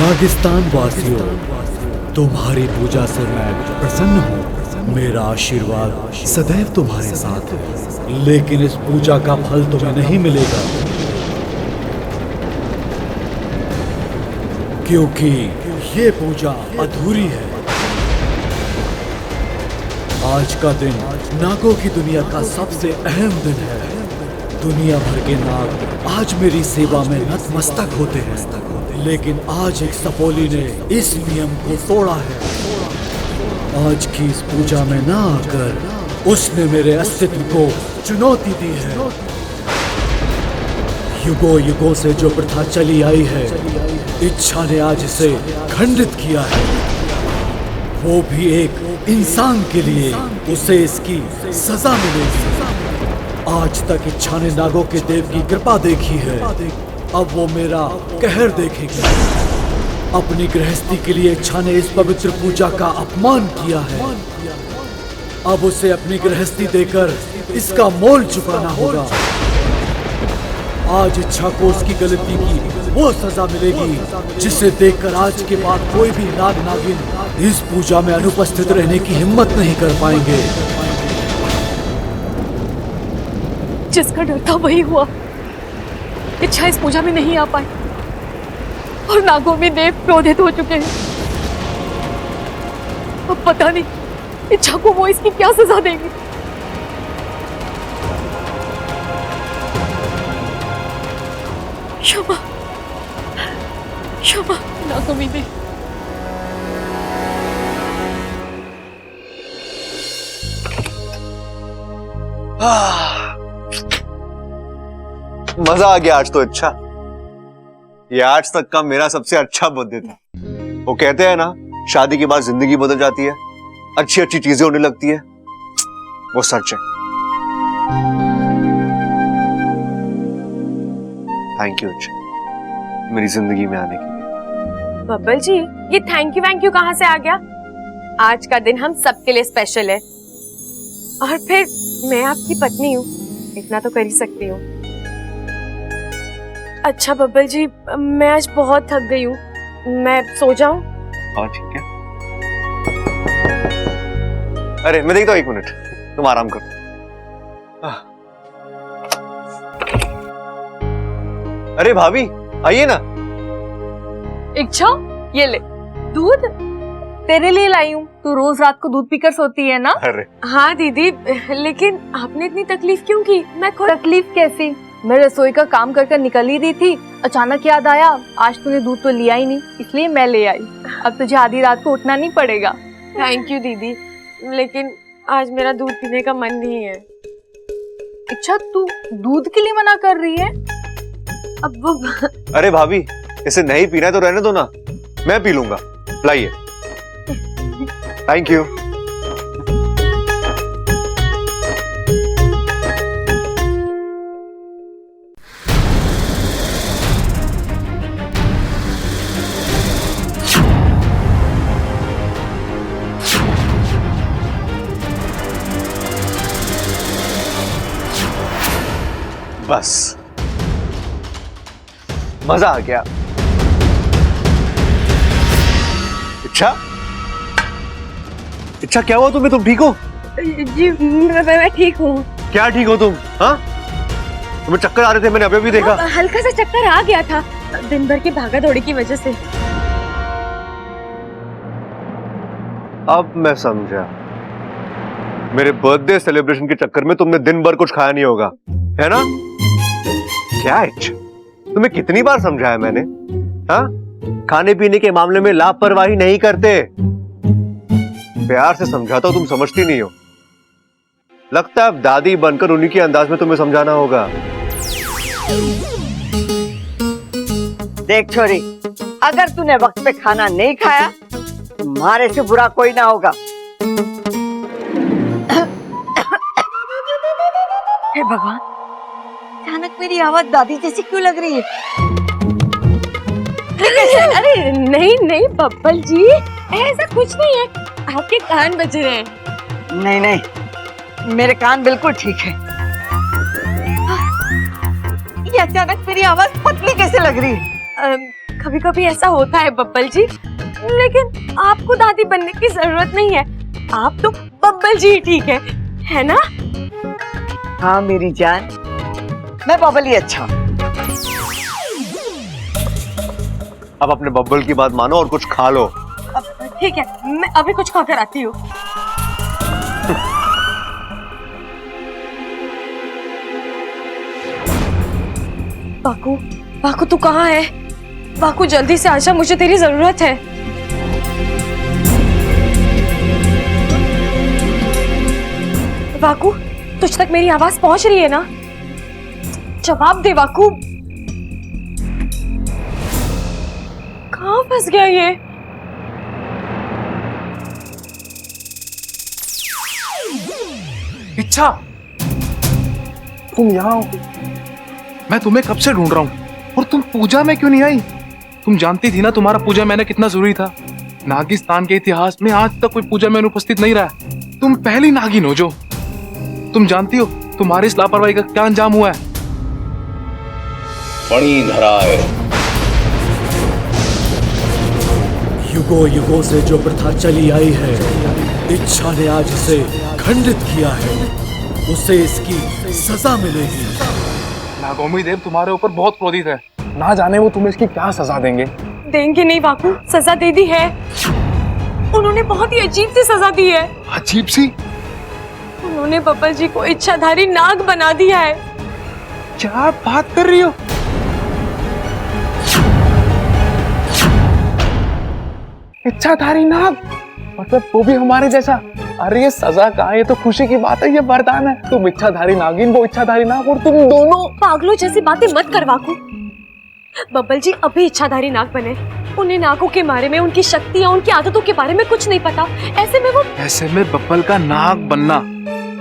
नागिस्तान वासियों, तुम्हारी पूजा से मैं प्रसन्न हूँ। मेरा आशीर्वाद सदैव तुम्हारे साथ है, लेकिन इस पूजा का फल तुम्हें नहीं मिलेगा, क्योंकि ये पूजा अधूरी है। आज का दिन नागों की दुनिया का सबसे अहम दिन है। दुनिया भर के नाग आज मेरी सेवा में नतमस्तक होते हैं, लेकिन आज एक सपोली ने इस नियम को तोड़ा है। आज की इस पूजा में ना आकर उसने मेरे अस्तित्व को चुनौती दी है। युगों युगों से जो प्रथा चली आई है, इच्छा ने आज इसे खंडित किया है। वो भी एक इंसान के लिए, उसे इसकी सजा मिलेगी। आज तक इच्छा ने नागों के देव की कृपा देखी है, अब वो मेरा कहर देखेगी। अपनी गृहस्थी के लिए इच्छा ने इस पवित्र पूजा का अपमान किया है, अब उसे अपनी गृहस्थी देकर इसका मोल चुकाना होगा। आज इच्छा को उसकी गलती की वो सजा मिलेगी, जिसे देखकर आज के बाद कोई भी नाग नागिन इस पूजा में अनुपस्थित रहने की हिम्मत नहीं कर पाएंगे। जिसका डर था वही हुआ। इच्छा इस पूजा में नहीं आ पाई और नागों में देव क्रोधित हो चुके हैं। अब पता नहीं इच्छा को वो इसकी क्या सजा देंगे। क्षमा क्षमा नागों में देव। मजा आ गया आज तो। अच्छा, ये आज तक का मेरा सबसे अच्छा बर्थडे था। वो कहते हैं ना, शादी के बाद जिंदगी बदल जाती है, अच्छी अच्छी चीजें होने लगती है। वो सच है। थैंक यू अच्छा, मेरी जिंदगी में आने के लिए। बब्बल जी, ये थैंक यू कहाँ से आ गया? आज का दिन हम सबके लिए स्पेशल है, और फिर मैं आपकी पत्नी हूँ, इतना तो कर ही सकती हूँ। अच्छा बब्बल जी, मैं आज बहुत थक गई हूँ, मैं सो जाऊं? हाँ ठीक है। अरे मैं देखता हूँ, 1 मिनट, तुम आराम करो। अरे भाभी आइए ना। इच्छा, ये ले दूध, तेरे लिए लाई हूँ। तू रोज रात को दूध पीकर सोती है ना? अरे हाँ दीदी, लेकिन आपने इतनी तकलीफ क्यों की? मैं खुद। तकलीफ कैसी? मैं रसोई का काम कर कर निकल ही रही थी, अचानक याद आया आज तूने दूध तो लिया ही नहीं, इसलिए मैं ले आई। अब तुझे आधी रात को उठना नहीं पड़ेगा। थैंक यू दीदी, लेकिन आज मेरा दूध पीने का मन नहीं है। अच्छा, तू दूध के लिए मना कर रही है? अब वो अरे भाभी, इसे नहीं पीना है तो रहने दो ना, मैं पी लूंगा। लाइए। Thank you. बस मजा आ गया। इच्छा, इच्छा क्या हुआ तुम्हें? तुम ठीक हो? जी मैं ठीक हूँ। क्या ठीक हो तुम? हाँ, तुम्हें चक्कर आ रहे थे, मैंने अभी भी देखा। हल्का सा चक्कर आ गया था दिन भर की भागा दौड़ी की वजह से। अब मैं समझा, मेरे बर्थडे सेलिब्रेशन के चक्कर में तुमने दिन भर कुछ खाया नहीं होगा, है ना? क्या इच्छा, तुम्हें कितनी बार समझाया मैंने? हाँ, खाने पीने के मामले में लापरवाही नहीं करते। प्यार से समझाता हूं, तुम समझती नहीं हो। लगता है अब दादी बनकर उन्हीं के अंदाज में तुम्हें समझाना होगा। देख छोरी, अगर तूने वक्त पे खाना नहीं खाया, तुम्हारे से बुरा कोई ना होगा। हे भगवान, अचानक मेरी आवाज दादी जैसी क्यों लग रही है? अरे नहीं नहीं बब्बल जी, ऐसा कुछ नहीं है, आपके कान बज रहे हैं। नहीं नहीं, मेरे कान बिल्कुल ठीक है। ये अचानक मेरी आवाज पतली कैसे लग रही है? कभी कभी ऐसा होता है बब्बल जी, लेकिन आपको दादी बनने की जरूरत नहीं है। आप तो बब्बल जी ही ठीक है ना? हाँ मेरी जान, मैं बबल ही अच्छा हूँ। अब अपने बब्बल की बात मानो और कुछ खा लो। ठीक है, मैं अभी कुछ खाकर आती हूँ। बाकू, बाकू तू कहाँ है? बाकू जल्दी से आजा, मुझे तेरी जरूरत है। बाकू, तुझ तक मेरी आवाज पहुंच रही है ना? जवाब दे बाकू। कहाँ फंस गया ये? इच्छा, तुम यहाँ हो? मैं तुम्हें कब से ढूंढ रहा हूँ और तुम पूजा में क्यों नहीं आई? तुम जानती थी ना तुम्हारा पूजा में कितना जरूरी था। नागिस्तान के इतिहास में आज तक कोई पूजा में अनुपस्थित नहीं रहा। तुम पहली नागिन हो जो। तुम जानती हो तुम्हारी इस लापरवाही का क्या अंजाम हुआ है? फणीधराय। युगों युगों से जो प्रथा चली आई है, इच्छा ने आज इसे खंडित किया है। उसे इसकी सजा मिलेगी। नागोमी देव तुम्हारे ऊपर बहुत क्रोधित है। ना जाने वो तुम्हें इसकी क्या सजा देंगे। देंगे नहीं बाकू, सजा दे दी है। उन्होंने बहुत ही अजीब सी सजा दी है। अजीब सी? उन्होंने बब्बल जी को इच्छाधारी नाग बना दिया है। क्या बात कर रही हो? इच्छाधारी नाग? मतलब वो भी हमारे जैसा? अरे ये सजा कहाँ, ये तो खुशी की बात है, ये वरदान है। तुम इच्छाधारी नागिन, वो इच्छाधारी नाग, और तुम दोनों पागलों जैसी बातें मत कर बाकू। बब्बल जी अभी इच्छाधारी नाग बने। उन्हें नागों के बारे में, उनकी शक्तियाँ, उनकी आदतों के बारे में कुछ नहीं पता। ऐसे में बब्बल का नाग बनना,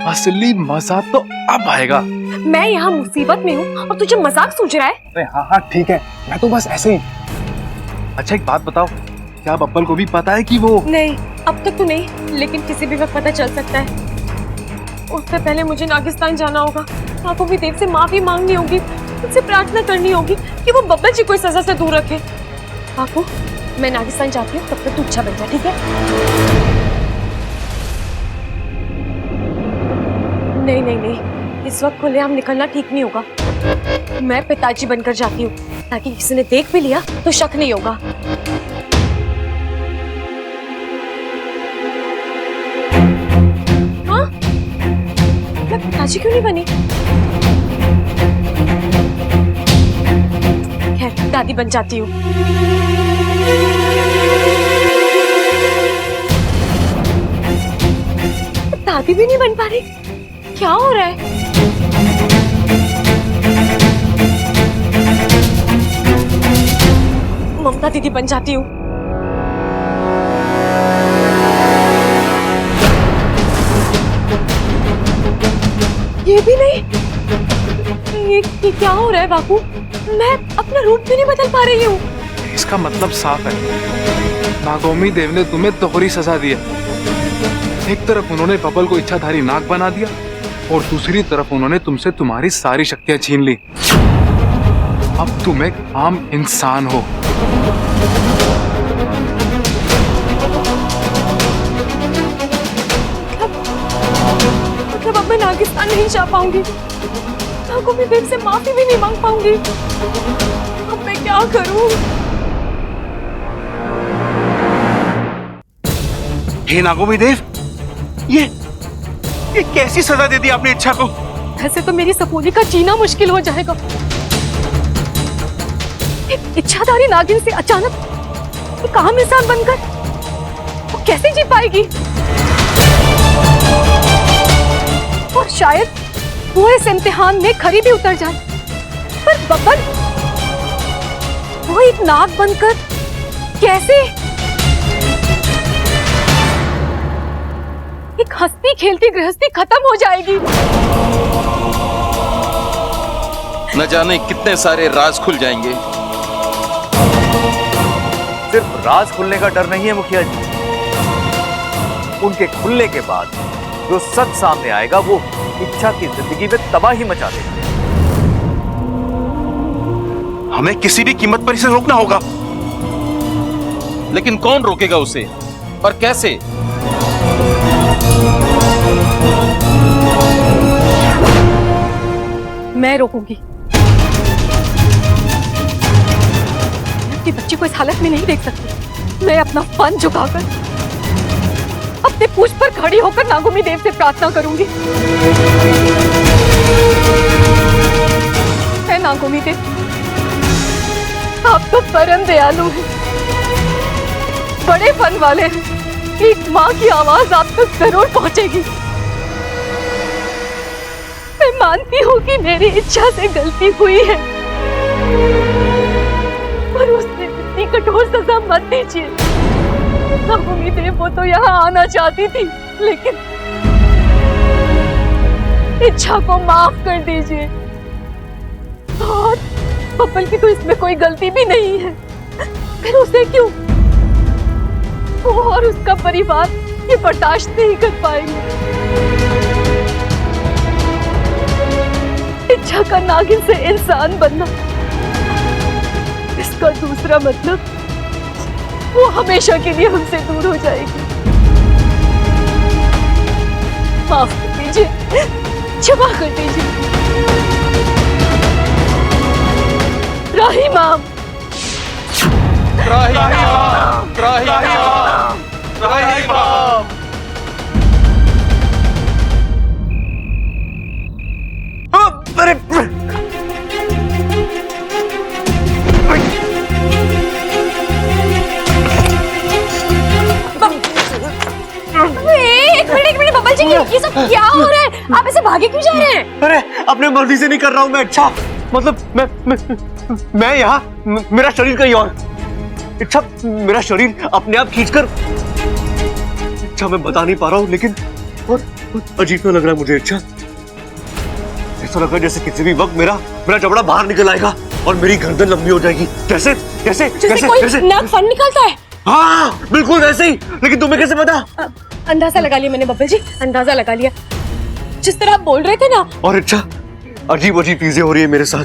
असली मजा तो अब आएगा। मैं यहाँ मुसीबत में हूँ और तुझे मजाक सूझ रहा है? अरे हाँ हाँ ठीक है, मैं तो बस ऐसे ही। अच्छा एक बात बताओ, क्या बब्बल को भी पता है कि वो? नहीं, अब तक तो नहीं, लेकिन किसी भी वक्त पता चल सकता है। उससे पहले मुझे नागिस्तान जाना होगा। नागोमी देव से माफी मांगनी होगी, उनसे प्रार्थना करनी होगी कि वो बब्बल जी को इस सजा से दूर रखे। बापू, मैं नागिस्तान जाती हूँ, तब तक तू अच्छा बन जा, ठीक है? नहीं नहीं नहीं, इस वक्त खुलेआम निकलना ठीक नहीं होगा। मैं पिताजी बनकर जाती हूँ, ताकि किसी ने देख भी लिया तो शक नहीं होगा। हाँ, मैं पिताजी क्यों नहीं बनी? खैर, दादी बन जाती हूँ। दादी भी नहीं बन पा रही, क्या हो रहा है? ममता दीदी बन जाती हूँ। ये भी नहीं। ये क्या हो रहा है बापू? मैं अपना रूप भी नहीं बदल पा रही हूँ। इसका मतलब साफ है, नागोमी देव ने तुम्हें दोहरी सजा दी है। एक तरफ उन्होंने बब्बल को इच्छाधारी नाग बना दिया और दूसरी तरफ उन्होंने तुमसे तुम्हारी सारी शक्तियां छीन ली। अब तुम एक आम इंसान हो। मतलब अब मैं नागिस्तान नहीं जा पाऊंगी, नागोमी देव से माफी भी नहीं मांग पाऊंगी। अब मैं क्या करूं? हे नागोमी देव, ये कैसी सजा दे दी आपने इच्छा को? ऐसे तो मेरी सपूली का जीना मुश्किल हो जाएगा। एक इच्छाधारी नागिन से अचानक एक आम इंसान बनकर वो कैसे जी पाएगी? और शायद वो इस इम्तिहान में खरी भी उतर जाए। पर बब्बल, वो एक नाग बनकर कैसे? एक हंसती खेलती गृहस्थी खत्म हो जाएगी। न जाने कितने सारे राज खुल जाएंगे। सिर्फ राज खुलने का डर नहीं है मुखिया जी, उनके खुलने के बाद जो सच सामने आएगा वो इच्छा की जिंदगी में तबाही मचा देगा। हमें किसी भी कीमत पर इसे रोकना होगा। लेकिन कौन रोकेगा उसे और कैसे? मैं रोकूंगी। अपनी बच्ची को इस हालत में नहीं देख सकती। मैं अपना फन झुकाकर अपने पूछ पर खड़ी होकर नागोमी देव से प्रार्थना करूंगी। है नागोमी देव, आप तो परम दयालु हैं, बड़े फन वाले हैं। एक माँ की आवाज आप तक जरूर पहुंचेगी। मैं मानती हूँ कि मेरी इच्छा से गलती हुई है, पर उसने इतनी कठोर सजा मत दीजिए। नागोमी देव, वो तो यहाँ आना चाहती थी, लेकिन इच्छा को माफ कर दीजिए। और बब्बल की तो इसमें कोई गलती भी नहीं है, फिर उसे क्यों? वो और उसका परिवार ये बर्दाश्त नहीं कर पाएंगे। इच्छा का नागिन से इंसान बनना, इसका दूसरा मतलब वो हमेशा के लिए हमसे दूर हो जाएगी। माफ कर दीजिए, क्षमा कर दीजिए। राही माम, राही माम, राही माम, राही माम। अरे एक मिनट बब्बल जी, ये सब क्या हो रहा है? आप ऐसे भागे क्यों जा रहे हैं? अरे अपने मर्जी से नहीं कर रहा हूं मैं। अच्छा मतलब मैं यहाँ, मेरा शरीर कहीं और। इच्छा, मेरा शरीर अपने आप खींचकर। इच्छा, मैं बता नहीं पा रहा हूँ, लेकिन बहुत अजीब सा लग रहा है मुझे। इच्छा, ऐसा लग रहा है जैसे किसी भी वक्त मेरा जबड़ा बाहर निकल आएगा और मेरी गर्दन लंबी हो जाएगी। कैसे कैसे कैसे कैसे? नाक फन निकालता है। हाँ बिल्कुल वैसे ही। लेकिन तुम्हें कैसे पता? अंदाजा लगा लिया मैंने बब्बल जी, अंदाजा लगा लिया। जिस तरह आप बोल रहे थे ना। और इच्छा, अजीब अजीब चीजें हो रही है मेरे साथ।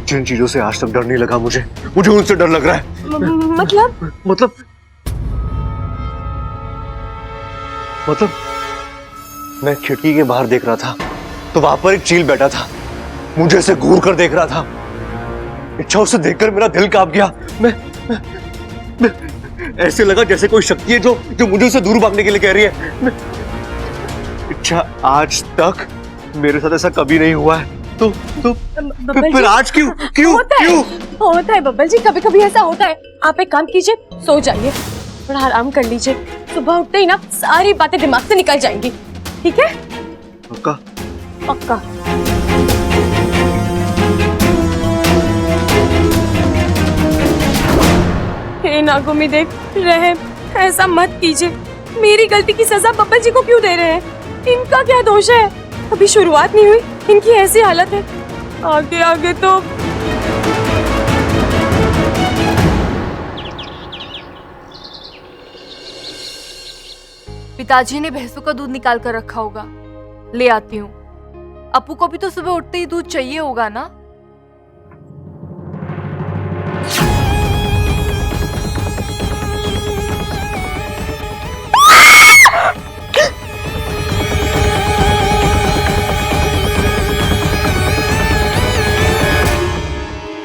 जिन चीजों से आज तक डर नहीं लगा मुझे उनसे डर लग रहा है। मतलब मैं खिड़की के बाहर देख रहा था तो वहां पर एक चील बैठा था, मुझे से घूर कर देख रहा था। इच्छा, उसे देखकर मेरा दिल कांप गया। मैं ऐसे लगा जैसे कोई शक्ति है जो मुझे उसे दूर भागने के लिए कह रही है। इच्छा, आज तक मेरे साथ ऐसा कभी नहीं हुआ है, तो फिर आज क्यों क्यों क्यों? होता है बब्बल जी, कभी कभी ऐसा होता है। आप एक काम कीजिए, सो जाइए, थोड़ा आराम कर लीजिए। सुबह उठते ही ना सारी बातें दिमाग से निकल जाएंगी, ठीक है? पक्का? पक्का। हे नागोमी देव, रहम, ऐसा मत कीजिए। मेरी गलती की सजा बब्बल जी को क्यों दे रहे हैं? इनका क्या दोष है? अभी शुरुआत नहीं हुई, इनकी ऐसी हालत है, आगे आगे तो। पिताजी ने भैंसों का दूध निकाल कर रखा होगा, ले आती हूँ। अपू को भी तो सुबह उठते ही दूध चाहिए होगा ना।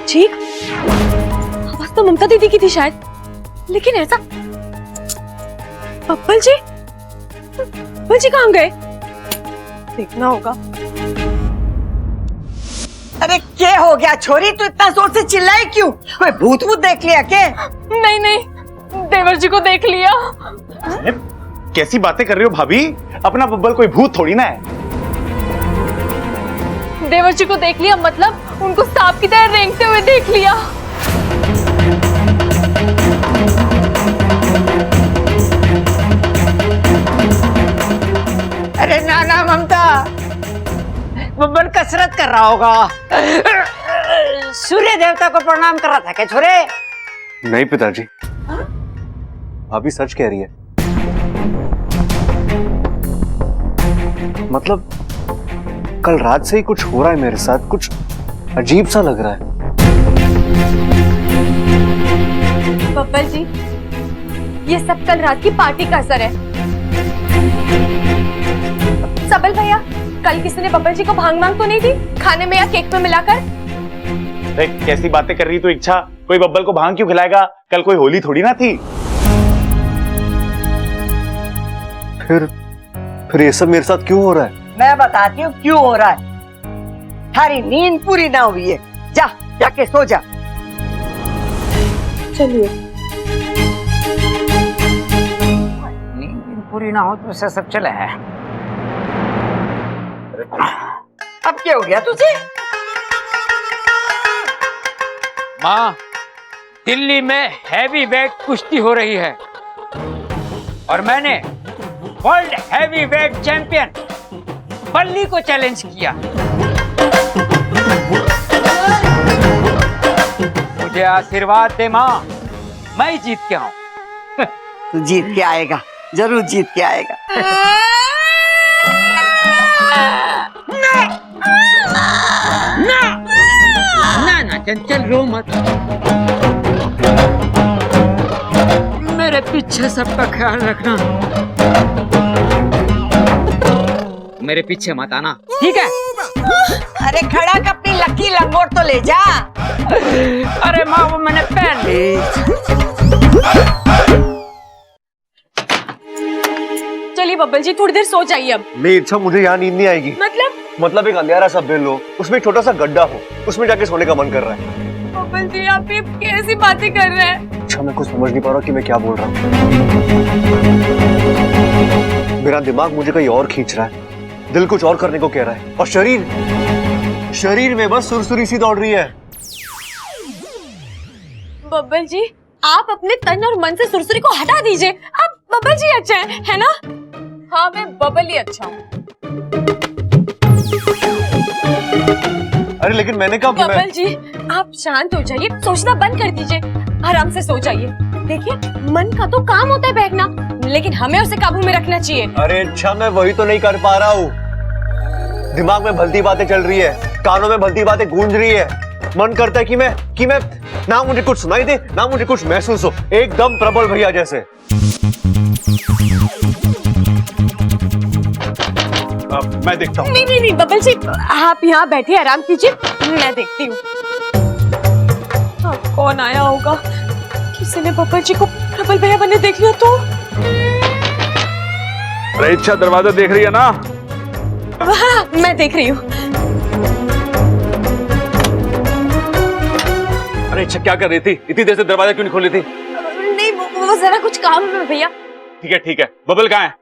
ठीक, आवाज तो ममता दीदी की थी शायद, लेकिन ऐसा। बब्बल जी कहाँ गए? देखना होगा। अरे क्या हो गया छोरी, तू इतना जोर से चिल्लाई क्यों? कोई भूत देख लिया क्या? नहीं, देवर जी को देख लिया। कैसी बातें कर रही हो भाभी? अपना बब्बल कोई भूत थोड़ी ना है। देवर जी को देख लिया मतलब उनको सांप की तरह रेंगते हुए देख लिया। अरे ना ममता, बब्बल कसरत कर रहा होगा। सूर्य देवता को प्रणाम कर रहा था क्या छोरे? नहीं पिताजी, भाभी सच कह रही है। मतलब कल रात से ही कुछ हो रहा है मेरे साथ, कुछ अजीब सा लग रहा है। बब्बल जी, ये सब कल रात की पार्टी का असर है। सबल भैया, कल किसी ने बब्बल जी को भांग मांग तो नहीं दी खाने में या केक में मिलाकर? देख कैसी बातें कर रही तू इच्छा, कोई बब्बल को भांग क्यों खिलाएगा? कल कोई होली थोड़ी ना थी। फिर ये सब मेरे साथ क्यों हो रहा है? मैं बताती हूँ क्यों हो रहा है। थारी नींद पूरी ना हुई है, जा जाके सो जा। चलिए। नींद पूरी ना हो तो ऐसा सब चला है। अब क्या हो गया तुझे? माँ, दिल्ली में हैवी वेट कुश्ती हो रही है और मैंने वर्ल्ड हैवी वेट चैंपियन बल्ली को चैलेंज किया। मुझे आशीर्वाद दे माँ, मैं जीत के आऊं। तू जीत के आएगा, जरूर जीत के आएगा। ना चंचल रो मत, मेरे पीछे सबका ख्याल रखना, मेरे पीछे मत आना, ठीक है? अरे खड़ा कर अपनी लकी लंगोट तो ले जा। अरे माँ, वो मैंने पहन ली। चलिए बब्बल जी, थोड़ी देर सो जाइए अब। नहीं इच्छा, मुझे यहाँ नींद नहीं आएगी। मतलब एक अंधेरा सा बिल हो, उसमें एक छोटा सा गड्ढा हो, उसमें जाके सोने का मन कर रहा है। बब्बल जी, आप ये कैसी बातें कर रहे हैं? अच्छा, मैं कुछ समझ नहीं पा रहा कि मैं क्या बोल रहा हूँ। मेरा दिमाग मुझे कहीं और खींच रहा है, दिल कुछ और करने को कह रहा है, और शरीर में बस सुरसुरी सी दौड़ रही है। बब्बल जी, आप अपने तन और मन से सुरसुरी को हटा दीजिए। आप बब्बल जी अच्छा है ना? हाँ, मैं बब्बल ही अच्छा हूँ। अरे लेकिन मैंने कहा बब्बल जी, आप शांत हो जाइए, सोचना बंद कर दीजिए, आराम से सो जाइए। देखिए, मन का तो काम होता है बहकना, लेकिन हमें उसे काबू में रखना चाहिए। अरे अच्छा, मैं वही तो नहीं कर पा रहा हूँ। दिमाग में भलती बातें चल रही है, कानों में भलती बातें गूंज रही है। मन करता है कि मैं ना मुझे कुछ सुनाई दे, ना मुझे कुछ महसूस हो, एकदम प्रबल भैया जैसे। मैं देखता हूँ। नहीं बब्बल जी, आप यहाँ बैठे आराम कीजिए, मैं देखती हूँ। अब कौन आया होगा? किसी ने बब्बल जी को प्रबल भैया बने देख लिया तो? अरे इच्छा, दरवाजा देख रही है ना? हाँ, मैं देख रही हूँ। अरे इच्छा, क्या कर रही थी? इतनी देर से दरवाजा क्यों नहीं खोल रही थी? नहीं, वो जरा कुछ काम में भैया। ठीक है, बबल कहाँ है?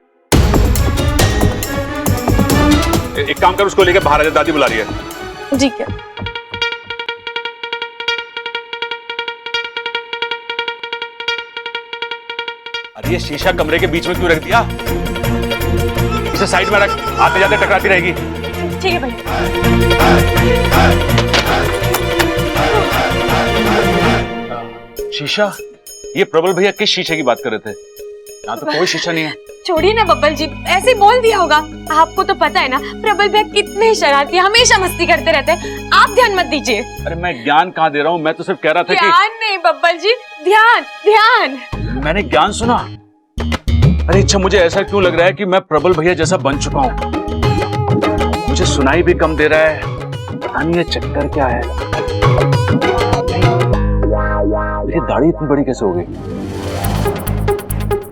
एक काम कर, उसको लेकर बाहर आ जा, दादी बुला रही है। ठीक है। अरे ये शीशा कमरे के बीच में क्यों रख दिया? इसे साइड में रख, आते जाते टकराती रहेगी। ठीक है भैया। शीशा? ये प्रबल भैया किस शीशे की बात कर रहे थे? यहाँ तो कोई शीशा नहीं है। छोड़िए ना बब्बल जी, ऐसे बोल दिया होगा। आपको तो पता है ना, प्रबल भैया कितने शरारती, हमेशा मस्ती करते रहते हैं। आप ध्यान मत दीजिए। अरे मैं ज्ञान कहाँ दे रहा हूँ, मैं तो सिर्फ कह रहा था कि ध्यान नहीं बब्बल जी, ध्यान। मैंने ज्ञान सुना। अरे अच्छा, मुझे ऐसा क्यों लग रहा है कि मैं प्रबल भैया जैसा बन चुका हूँ? मुझे सुनाई भी कम दे रहा है, पता नहीं ये चक्कर क्या है। मेरी दाढ़ी इतनी बड़ी कैसे हो गई?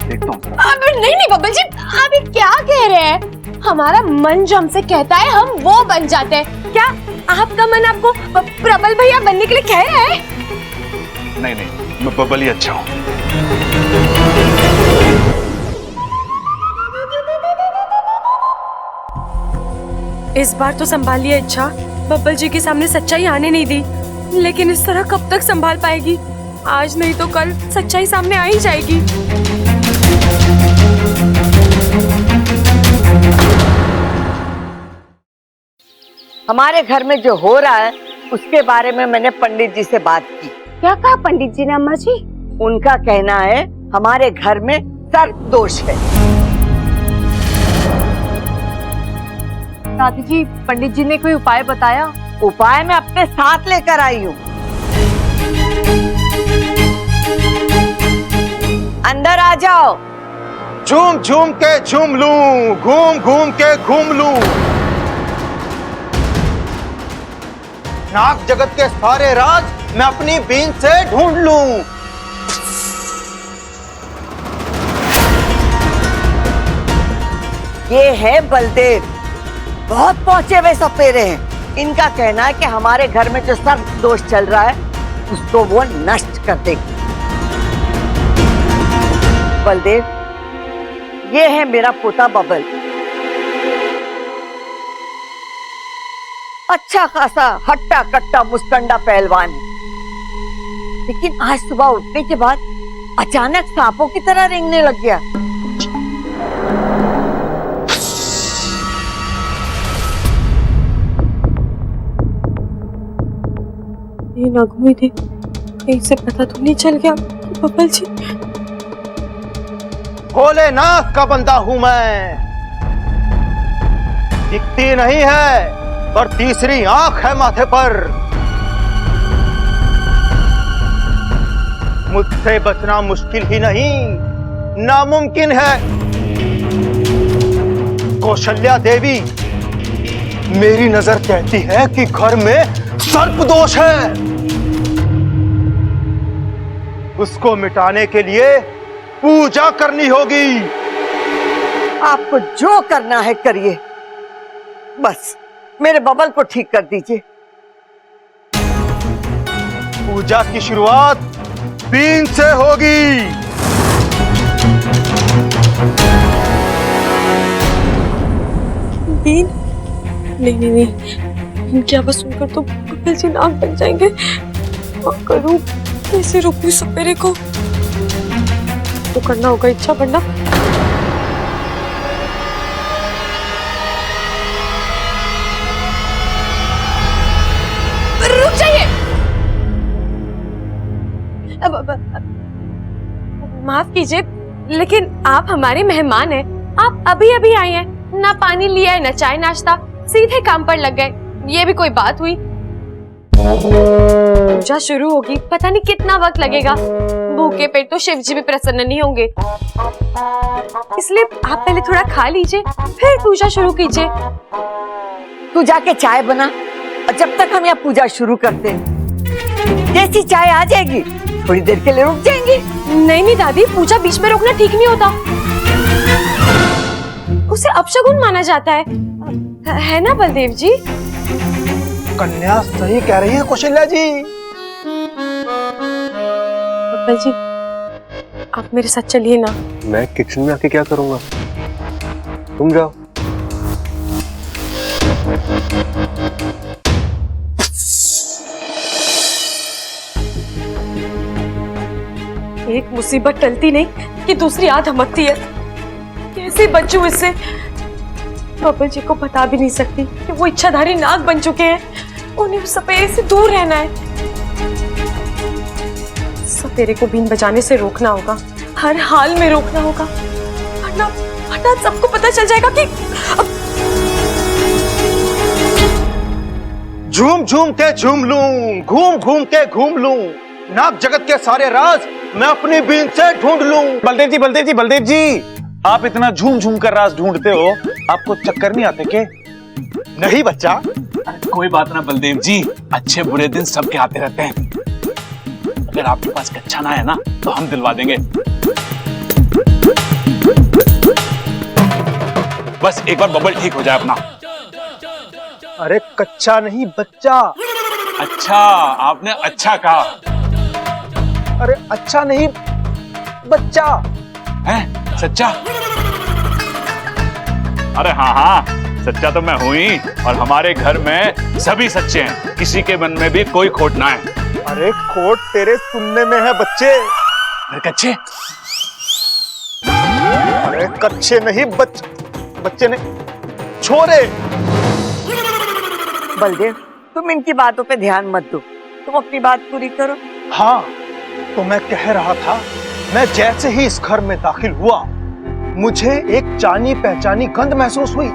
देखता हूँ। नहीं बब्बल जी, आप ये क्या कह रहे हैं? हमारा मन जो हमसे कहता है, हम वो बन जाते हैं। क्या आपका मन आपको प्रबल भैया बनने के लिए कह रहा है? नहीं, मैं बबल ही अच्छा हूँ। इस बार तो संभालिए इच्छा, बब्बल जी के सामने सच्चाई आने नहीं दी। लेकिन इस तरह कब तक संभाल पाएगी? आज नहीं तो कल सच्चाई सामने आ ही जाएगी। हमारे घर में जो हो रहा है उसके बारे में मैंने पंडित जी से बात की। क्या कहा पंडित जी ने अम्मा जी? उनका कहना है हमारे घर में सर्प दोष है। दादी जी, पंडित जी ने कोई उपाय बताया? उपाय मैं अपने साथ लेकर आई हूँ। अंदर आ जाओ। झूम झूम के झूम लूं, घूम घूम के घूम लूं, नाग जगत के सारे राज मैं अपनी बीन से ढूंढ लूं। ये है बलदेव, बहुत पहुंचे हुए सपेरे हैं। इनका कहना है कि हमारे घर में जो सर्प दोष चल रहा है उसको वो नष्ट कर देगी। बलदेव, ये है मेरा पोता बबल। अच्छा खासा हट्टा कट्टा मुस्टंडा पहलवान है, लेकिन आज सुबह उठने के बाद अचानक सांपों की तरह रेंगने लग गया। ये नगमी थी, कहीं से पता तो नहीं चल गया कि बबल जी। भोलेनाथ का बंदा हूं मैं, दिखती नहीं है पर तीसरी आंख है माथे पर। मुझसे बचना मुश्किल ही नहीं, नामुमकिन है। कौशल्या देवी, मेरी नजर कहती है कि घर में सर्प दोष है। उसको मिटाने के लिए पूजा करनी होगी। आपको जो करना है करिए, बस मेरे बबल को ठीक कर दीजिए। पूजा की शुरुआत बीन से होगी। बीन? नहीं नहीं नहीं, इनकी आवाज सुनकर तो बबल जी नाग बन जाएंगे। क्या करूं, कैसे रोकूं सपेरे को? तो करना होगा इच्छा बनना। रुक जाइए। माफ कीजिए, लेकिन आप हमारे मेहमान हैं। आप अभी अभी आए हैं, ना पानी लिया है ना चाय नाश्ता, सीधे काम पर लग गए। ये भी कोई बात हुई? पूजा शुरू होगी, पता नहीं कितना वक्त लगेगा। भूखे पेट तो शिव जी भी प्रसन्न नहीं होंगे, इसलिए आप पहले थोड़ा खा लीजिए, फिर पूजा शुरू कीजिए। तू जाके चाय बना, और जब तक हम यहाँ पूजा शुरू करते हैं, जैसी चाय आ जाएगी थोड़ी देर के लिए रुक जाएंगे। नहीं नहीं दादी, पूजा बीच में रोकना ठीक नहीं होता, उसे अपशगुन माना जाता है ना बलदेव जी? कन्या सही कह रही है कौशल्या जी। बब्बल जी, आप मेरे साथ चलिए ना। मैं किचन में आके क्या करूंगा, तुम जाओ। एक मुसीबत टलती नहीं कि दूसरी आ धमकती है। कैसे बचूं इससे? बब्बल जी को बता भी नहीं सकती कि वो इच्छाधारी नाग बन चुके हैं। उन्हें उस सपेरे से दूर रहना है। सपेरे को बीन बजाने से रोकना होगा, हर हाल में रोकना होगा, वरना सबको पता चल जाएगा कि झूम झूम के झूम लूं, घूम घूम के घूम लूं, नाग जगत के सारे राज मैं अपनी बीन से ढूंढ लूं। बलदेव जी, बलदेव जी, बलदेव जी, आप इतना झूम झूम कर राज ढूंढते हो, आपको चक्कर नहीं आते के? नहीं बच्चा। कोई बात ना बलदेव जी, अच्छे बुरे दिन सबके आते रहते हैं। अगर आपके पास कच्चा ना है ना तो हम दिलवा देंगे। बस एक बार बबल ठीक हो जाए अपना। अरे कच्चा नहीं बच्चा। अच्छा, आपने अच्छा कहा। अरे अच्छा नहीं बच्चा है, सच्चा? अरे हाँ हाँ, सच्चा तो मैं हूं ही, और हमारे घर में सभी सच्चे हैं, किसी के मन में भी कोई खोट ना है। अरे खोट तेरे सुनने में है बच्चे। अरे कच्चे? अरे कच्चे नहीं बच्चे नहीं, छोरे। बलदेव, तुम इनकी बातों पे ध्यान मत दो, तुम अपनी बात पूरी करो। हाँ, तो मैं कह रहा था, मैं जैसे ही इस घर में दाखिल हुआ, मुझे एक जानी पहचानी गंध महसूस हुई,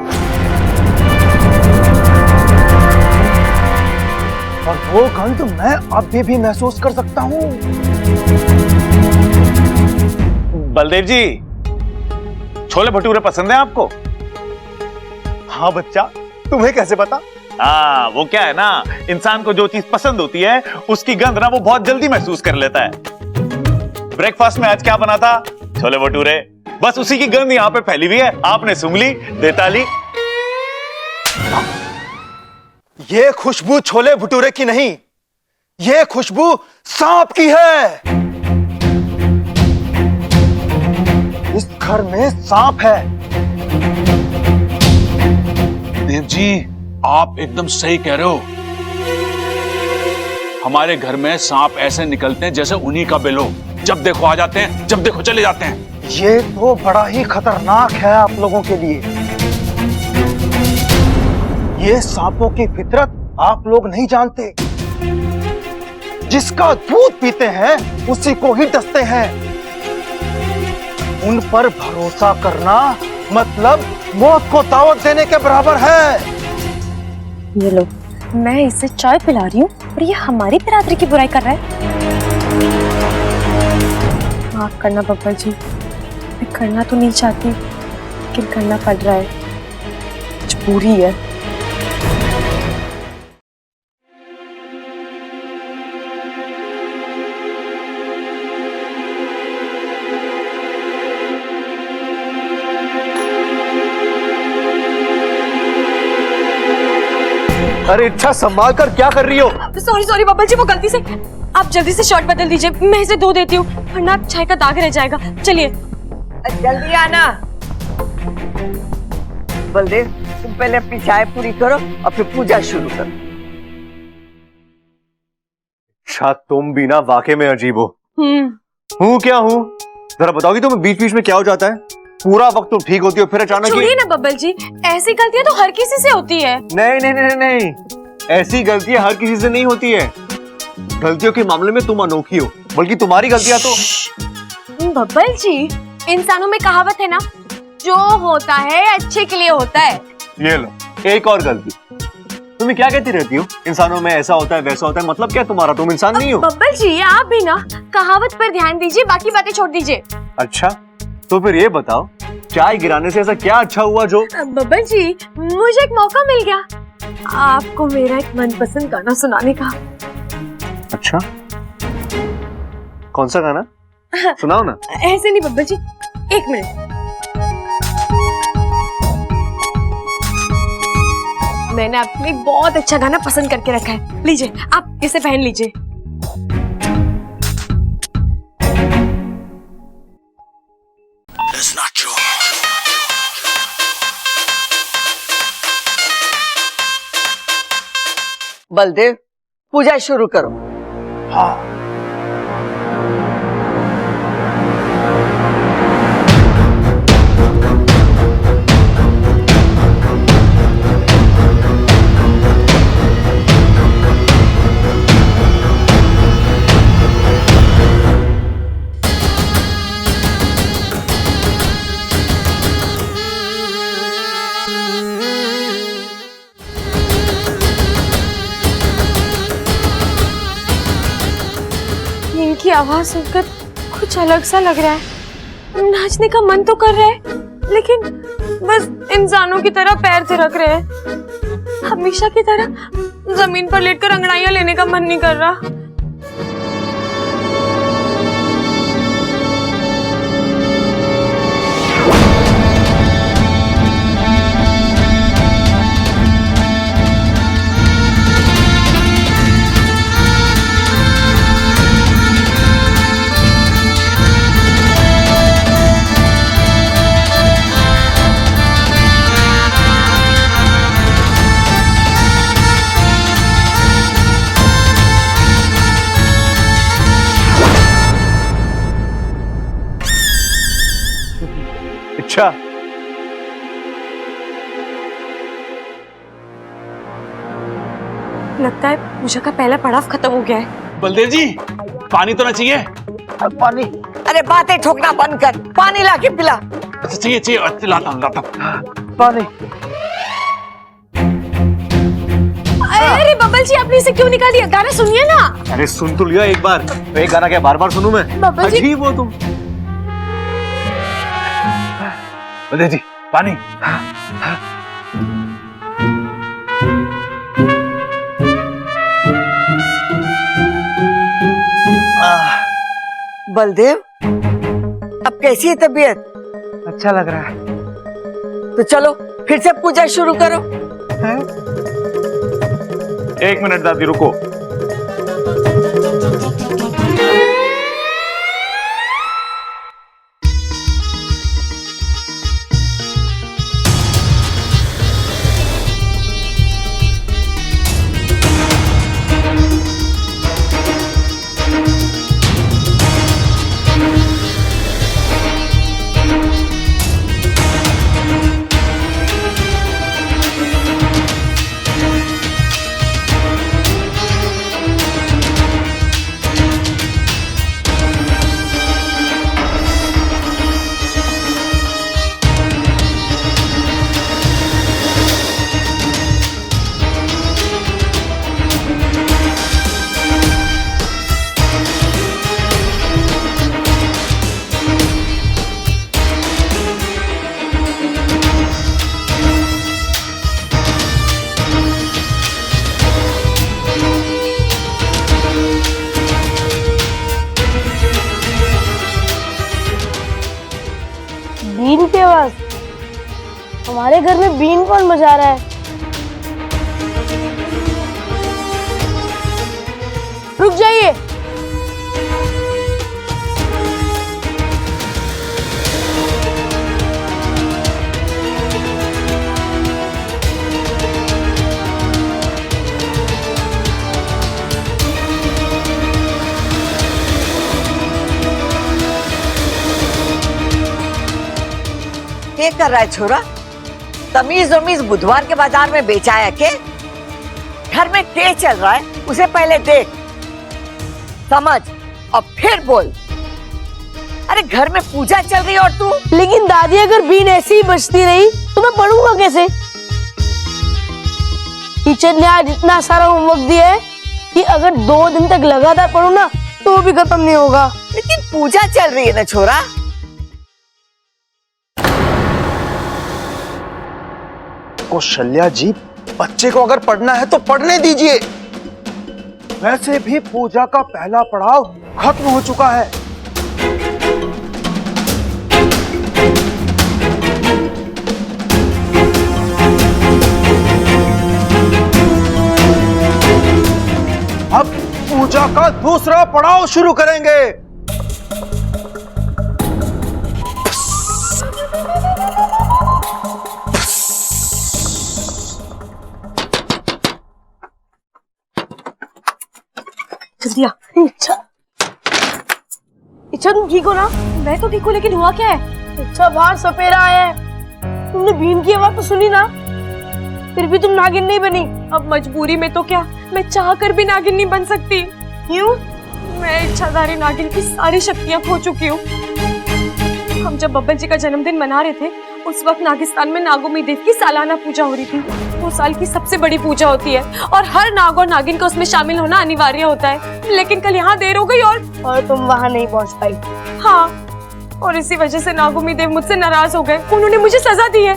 और वो गंध मैं अभी भी महसूस कर सकता हूँ। बलदेव जी, छोले भटूरे पसंद है आपको? हाँ बच्चा, तुम्हें कैसे पता? हाँ, वो क्या है ना, इंसान को जो चीज पसंद होती है उसकी गंध ना वो बहुत जल्दी महसूस कर लेता है। ब्रेकफास्ट में आज क्या बना था? छोले भटूरे। बस उसी की गंध यहाँ पे फैली हुई है, आपने सूंघ ली, देता ली। ये खुशबू छोले भटूरे की नहीं, ये खुशबू सांप की है। इस घर में सांप है। देव जी, आप एकदम सही कह रहे हो। हमारे घर में सांप ऐसे निकलते हैं जैसे उन्हीं का बिल हो, जब देखो आ जाते हैं, जब देखो चले जाते हैं। ये तो बड़ा ही खतरनाक है आप लोगों के लिए। ये सांपों की फितरत आप लोग नहीं जानते। जिसका दूध पीते हैं उसी को ही डसते हैं। उन पर भरोसा करना मतलब मौत को दावत देने के बराबर है। ये लो, मैं इसे चाय पिला रही हूँ और ये हमारी बिरादरी की बुराई कर रहा है। माफ करना बब्बर जी, मैं करना तो नहीं चाहती लेकिन करना पड़ रहा है, मजबूरी है। अरे इच्छा, संभाल कर क्या कर रही हो? सॉरी सॉरी बब्बर जी, वो गलती से। आप जल्दी से शर्ट बदल दीजिए, मैं इसे धो देती हूँ वरना चाय का दाग रह जाएगा। चलिए जल्दी आना। बलदेव, तुम पहले अपनी चाय पूरी करो और फिर पूजा शुरू करो। अच्छा, तुम भी ना वाकई में अजीब हो। हम्म, हूँ क्या हूँ? जरा बताओगी तुम्हें बीच बीच में क्या हो जाता है? पूरा वक्त तुम ठीक होती हो, फिर अचानक छोड़िए ना बब्बर जी, ऐसी गलतियां तो हर किसी से होती है। नहीं नहीं नहीं नहीं, ऐसी गलतियां हर किसी से नहीं होती है। गलतियों के मामले में तुम अनोखी हो, बल्कि तुम्हारी गलतियां तो। बब्बर जी, इंसानों में कहावत है ना, जो होता है अच्छे के लिए होता है। ये लो, एक और गलती। तुम्हें क्या कहती रहती हो? इंसानों में ऐसा होता है, वैसा होता है। मतलब क्या तुम्हारा? तुम इंसान नहीं हो। बब्बर जी, आप भी ना कहावत पर ध्यान दीजिए, बाकी बातें छोड़ दीजिए। अच्छा, तो फिर ये बताओ, चाय गिराने से ऐसा क्या अच्छा हुआ जो? बब्बर जी, मुझे एक मौका मिल गया आपको मेरा एक मनपसंद गाना सुनाने का। अच्छा, कौन सा गाना? सुनाओ ना। ऐसे नहीं बब्बर जी, एक मिनट। मैंने आपके लिए बहुत अच्छा गाना पसंद करके रखा है, लीजिए आप इसे पहन लीजिए। बलदेव, पूजा शुरू करो। हाँ। इनकी आवाज सुनकर कुछ अलग सा लग रहा है। नाचने का मन तो कर रहा है लेकिन बस इंसानों की तरह पैर थिरक रहे हैं। हमेशा की तरह जमीन पर लेटकर अंगड़ाइयां लेने का मन नहीं कर रहा। अच्छा, लगता है पूजा का पहला पड़ाव खत्म हो गया है। बलदेव जी, पानी तो ना चाहिए? पानी? अरे बातें ठोकना बंद कर, पानी लाके पिला। अच्छा चाहिए चाहिए, अच्छा लाता हूँ। पानी। अरे बब्बल जी, आपने इसे क्यों निकाल दिया? गाना सुनिए ना। अरे सुन तो लिया एक बार, तो एक गाना क्या बार बार सुनूं मैं? बाबा जी। अजीब हो तुम। उदय जी पानी। बलदेव, अब कैसी है तबीयत? अच्छा लग रहा है। तो चलो फिर से पूजा शुरू करो। एक मिनट दादी रुको। बीन की आवाज। हमारे घर में बीन कौन बजा रहा है? रुक जाइए। क्या कर रहा है छोरा? तमीज वमीज बुधवार के बाजार में बेचा है के? घर में क्या चल रहा है उसे पहले देख, समझ और फिर बोल। अरे घर में पूजा चल रही है और तू। लेकिन दादी अगर बीन ऐसी ही बजती रही तो मैं पढ़ूंगा कैसे? टीचर ने आज इतना सारा होमवर्क दिया है कि अगर 2 दिन तक लगातार पढ़ूं ना तो भी खत्म नहीं होगा। लेकिन पूजा चल रही है ना छोरा। कौशल्या जी, बच्चे को अगर पढ़ना है तो पढ़ने दीजिए। वैसे भी पूजा का पहला पड़ाव खत्म हो चुका है। अब पूजा का दूसरा पड़ाव शुरू करेंगे। दिया। इच्छा तुम ठीक हो ना? मैं तो ठीक हूँ, लेकिन हुआ क्या है? इच्छा बाहर सपेरा आया है। तुमने भीम की आवाज तो सुनी ना, फिर भी तुम नागिन नहीं बनी। अब मजबूरी में तो क्या, मैं चाह कर भी नागिन नहीं बन सकती। क्यों? मैं इच्छाधारी नागिन की सारी शक्तियां खो चुकी हूँ। हम जब बब्बन जी का जन्मदिन मना रहे थे, उस वक्त नागिस्तान में नागोमी देव की सालाना पूजा हो रही थी। वो साल की सबसे बड़ी पूजा होती है और हर नाग और नागिन को उसमें शामिल होना अनिवार्य होता है। लेकिन कल यहाँ देर हो गई और तुम वहाँ नहीं पहुँच पाई। हाँ, और इसी वजह से नागोमी देव मुझसे नाराज हो गए। उन्होंने मुझे सजा दी है,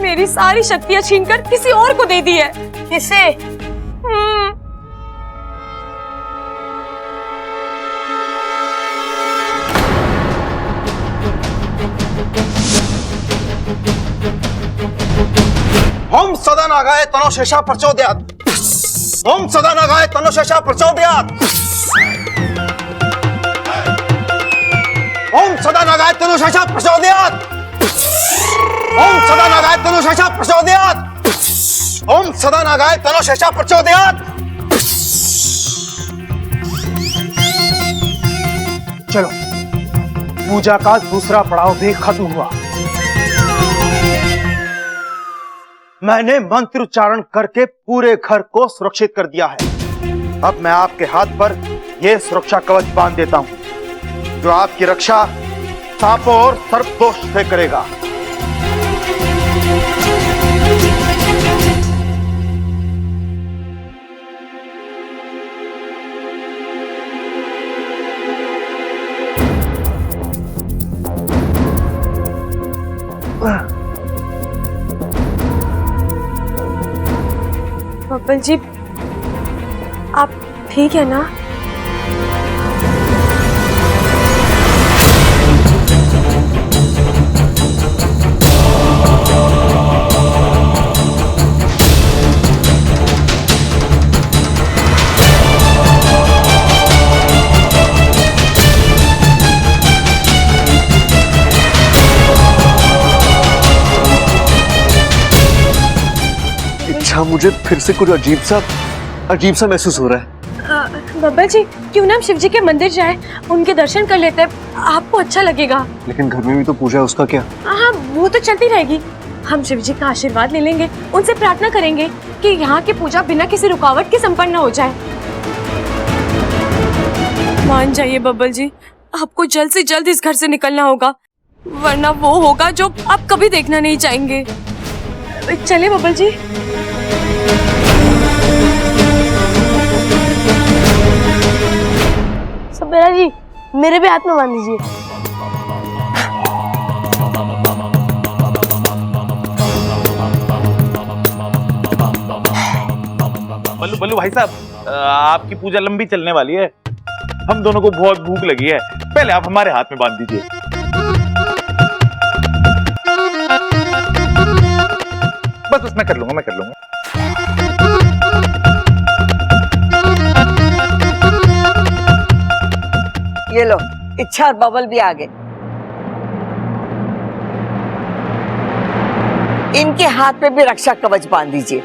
मेरी सारी शक्तियाँ छीनकर किसी और को दे दी है। किसे? ओम सदा नागाय तनोशेषा प्रचोदयात्। ओम सदा नागाय तनोशेषा प्रचोदयात्। ओम सदा नागाय तनोशेषा प्रचोदयात्। ओम सदा नागाय तनोशेषा प्रचोदयात्। ओम सदा नागाय तनोशेषा प्रचोदयात्। चलो, पूजा का दूसरा पड़ाव भी खत्म हुआ। मैंने मंत्र उच्चारण करके पूरे घर को सुरक्षित कर दिया है। अब मैं आपके हाथ पर यह सुरक्षा कवच बांध देता हूं, जो आपकी रक्षा सांपों और सर्पदोष से करेगा। बब्बल जी, आप ठीक है ना? इच्छा, मुझे फिर से कुछ अजीब सा महसूस हो रहा है। बब्बल जी, क्यों ना हम शिव जी के मंदिर जाएं, उनके दर्शन कर लेते हैं, आपको अच्छा लगेगा। लेकिन घर में भी तो पूजा है, उसका क्या? हाँ, वो तो चलती रहेगी। हम शिव जी का आशीर्वाद ले लेंगे, उनसे प्रार्थना करेंगे कि यहाँ की पूजा बिना किसी रुकावट के संपन्न हो जाए। मान जाइए बब्बल जी, आपको जल्द से जल्द इस घर से निकलना होगा, वरना वो होगा जो आप कभी देखना नहीं चाहेंगे। चले बब्बल जी। सपेरा जी, मेरे भी हाथ में बांध दीजिए। बल्लू बल्लू भाई साहब, आपकी पूजा लंबी चलने वाली है, हम दोनों को बहुत भूख लगी है, पहले आप हमारे हाथ में बांध दीजिए। बस मैं कर लूंगा। ये लो, इच्छा और बबल भी आ गए। इनके हाथ पे भी रक्षा कवच बांध दीजिए।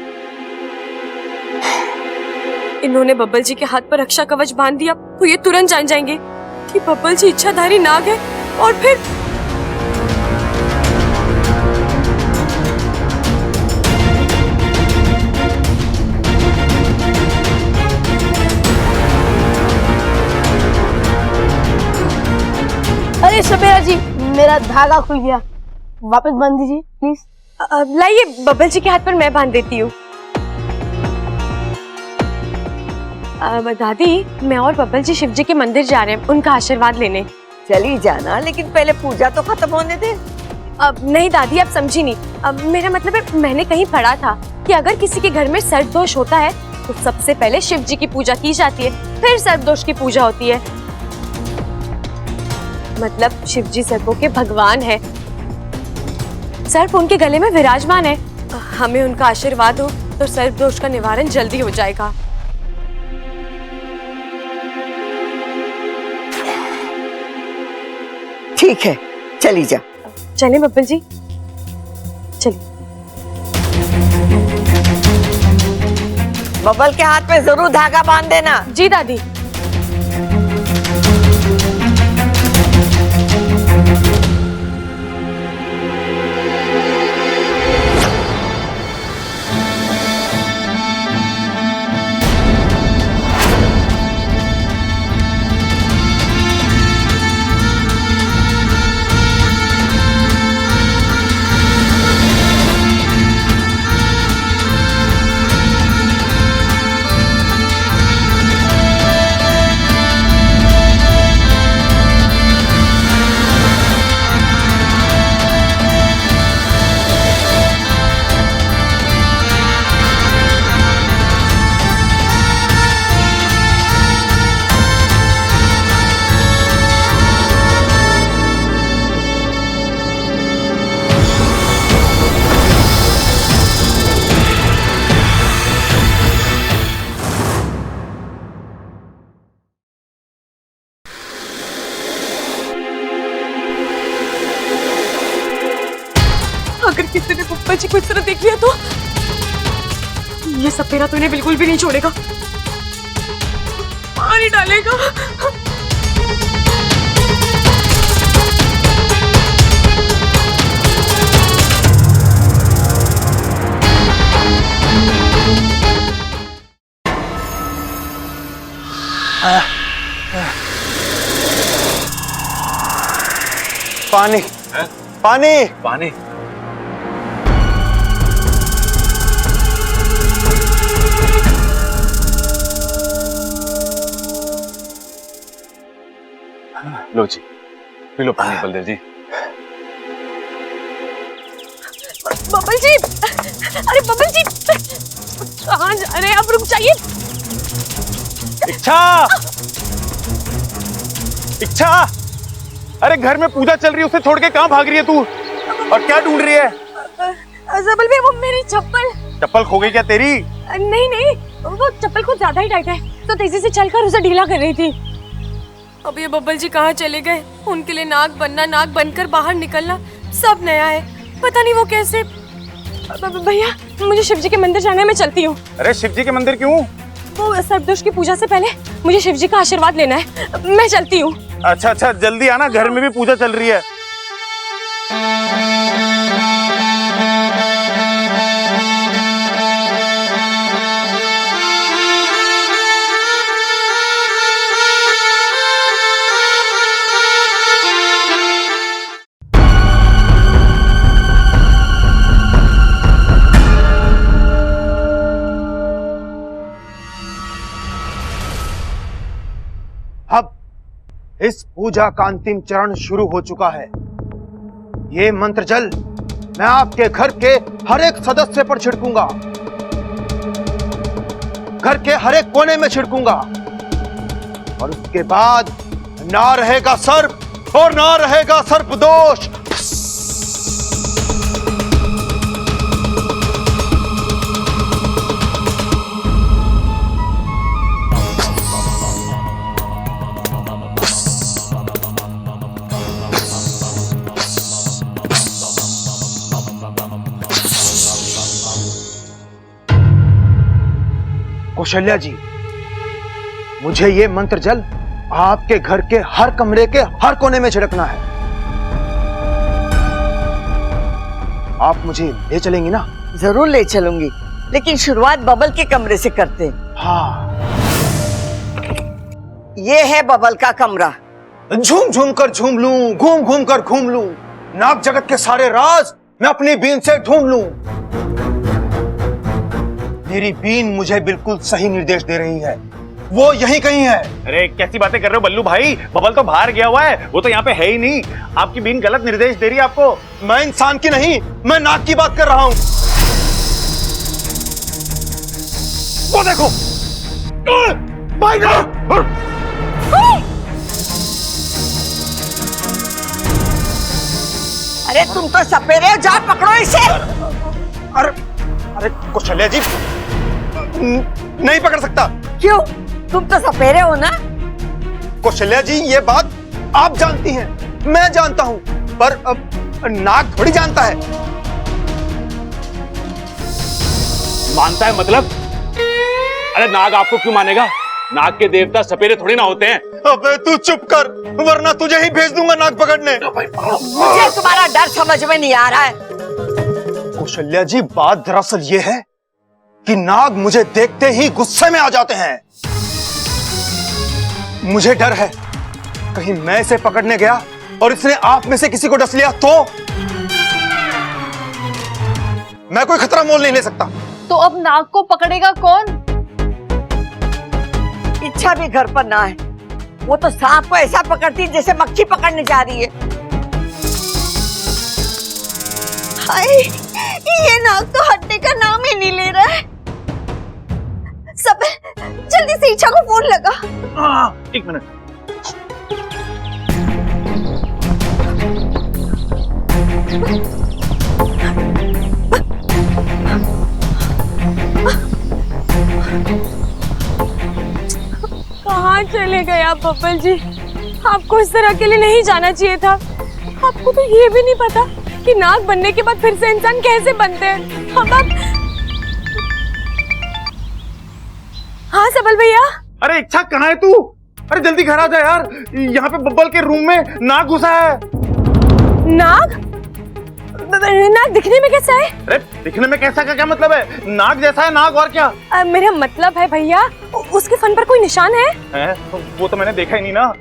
इन्होंने बब्बल जी के हाथ पर रक्षा कवच बांध दिया तो ये तुरंत जान जाएंगे कि बब्बल जी इच्छाधारी नाग है, और फिर अरे सपेरा जी, मेरा धागा खुल गया, वापस बांध दीजिए प्लीज। लाइए, बब्बल जी के हाथ पर मैं बांध देती हूँ। दादी, मैं और बब्बल जी शिव जी के मंदिर जा रहे हैं उनका आशीर्वाद लेने। चली जाना, लेकिन पहले पूजा तो खत्म होने दे। नहीं दादी, आप समझी नहीं। मेरा मतलब है, मैंने कहीं पढ़ा था कि अगर किसी के घर में सर्प दोष होता है तो सबसे पहले शिव जी की पूजा की जाती है, फिर सर्प दोष की पूजा होती है। मतलब शिव जी सर्पों के भगवान है, सर्प उनके गले में विराजमान है। हमें उनका आशीर्वाद हो तो सर्प दोष का निवारण जल्दी हो जाएगा। ठीक है, चली जा। चलें बब्बल जी, चलिए। बबल के हाथ में जरूर धागा बांध देना। जी दादी। अगर किसी ने बब्बल जी को इस तरह देख लिया तो ये सपेरा तो इन्हें बिल्कुल भी नहीं छोड़ेगा, मार ही डालेगा। पानी, पानी, पानी। लो जी, पी लो पानी बलदेव जी। बबल जी, अरे बबल जी कहाँ जा रहे हैं आप? रुक जाइए। इच्छा, इच्छा, अरे घर में पूजा चल रही है, उसे छोड़ के कहाँ भाग रही है तू? और क्या ढूंढ रही है? सबल भाई वो मेरी चप्पल। चप्पल खो गई क्या तेरी? नहीं नहीं, वो चप्पल कुछ ज्यादा ही टाइट है तो तेजी से चलकर उसे ढीला कर रही थी। अब ये बब्बल जी कहाँ चले गए? उनके लिए नाक बनना, नाक बनकर बाहर निकलना सब नया है। पता नहीं वो कैसे। भैया मुझे शिव जी के मंदिर जाना है, मैं चलती हूँ। अरे शिव जी के मंदिर क्यों? वो सर्पदोष की पूजा से पहले मुझे शिव जी का आशीर्वाद लेना है, मैं चलती हूँ। अच्छा अच्छा, जल्दी आना, घर में भी पूजा चल रही है। अब इस पूजा का अंतिम चरण शुरू हो चुका है। ये मंत्र जल मैं आपके घर के हर एक सदस्य पर छिड़कूंगा, घर के हर एक कोने में छिड़कूंगा, और उसके बाद ना रहेगा सर्प और ना रहेगा सर्प दोष। कौशल्या जी, मुझे ये मंत्र जल आपके घर के हर कमरे के हर कोने में छिड़कना है। आप मुझे ले चलेंगी ना? जरूर ले चलूंगी, लेकिन शुरुआत बबल के कमरे से करते हैं। हाँ। ये है बबल का कमरा। झूम झूम कर झूम लूं, घूम घूम कर घूम लूं, नाग जगत के सारे राज मैं अपनी बीन से ढूंढ लूं। मेरी बीन मुझे बिल्कुल सही निर्देश दे रही है, वो यहीं कहीं है। अरे कैसी बातें कर रहे हो बल्लू भाई? बबल तो बाहर गया हुआ है, वो तो यहाँ पे है ही नहीं। आपकी बीन गलत निर्देश दे रही है आपको। मैं इंसान की नहीं, मैं नाग की बात कर रहा हूं। वो देखो भाई नाग। अरे तुम तो सपेरे हो, जाओ पकड़ो इसे। अरे अरे कौशल्या जी, नहीं पकड़ सकता। क्यों? तुम तो सपेरे हो ना। कौशल्या जी, ये बात आप जानती हैं, मैं जानता हूं, पर अब नाग थोड़ी जानता है। मानता है मतलब? अरे नाग आपको क्यों मानेगा? नाग के देवता सपेरे थोड़ी ना होते हैं। अबे तू चुप कर, वरना तुझे ही भेज दूंगा नाग पकड़ने। मुझे तुम्हारा डर समझ में नहीं आ रहा है। कौशल्या जी, बात दरअसल ये है कि नाग मुझे देखते ही गुस्से में आ जाते हैं। मुझे डर है कहीं मैं इसे पकड़ने गया और इसने आप में से किसी को डस लिया तो मैं कोई खतरा मोल नहीं ले सकता। तो अब नाग को पकड़ेगा कौन? इच्छा भी घर पर ना है, वो तो सांप को ऐसा पकड़ती जैसे मक्खी पकड़ने जा रही है। हाय, ये नाग तो हटने का नाम ही नहीं ले रहा है। सब जल्दी से इच्छा को फोन लगा। एक मिनट। कहाँ चले गए आप बब्बल जी? आपको इस तरह अकेले नहीं जाना चाहिए था। आपको तो ये भी नहीं पता कि नाग बनने के बाद फिर से इंसान कैसे बनते हैं। हम आप... हाँ सबल भैया। अरे इच्छा कहाँ है तू? अरे जल्दी घर आ जा यार, यहाँ पे बब्बल के रूम में नाग घुसा है। नाग? नाग दिखने में कैसा है? अरे दिखने में कैसा का क्या मतलब है? नाग जैसा है नाग, और क्या? मेरा मतलब है भैया, उसके फन पर कोई निशान है? तो वो तो मैंने देखा ही नहीं ना।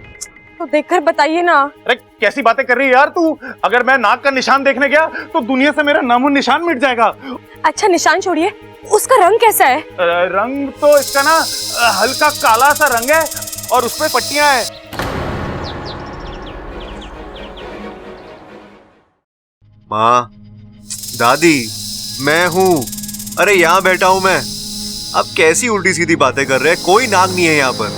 तो देखकर बताइए ना। अरे कैसी बातें कर रही है यार तू? अगर मैं नाग का निशान देखने गया तो दुनिया से मेरा नामो निशान मिट जाएगा। अच्छा निशान छोड़िए, उसका रंग कैसा है? रंग तो इसका ना हल्का काला सा रंग है और उसपे पट्टियां हैं। माँ, दादी, मैं हूँ। अरे यहाँ बैठा हूँ मैं। अब कैसी उल्टी सीधी बातें कर रहे हैं? कोई नाग नहीं है यहाँ पर।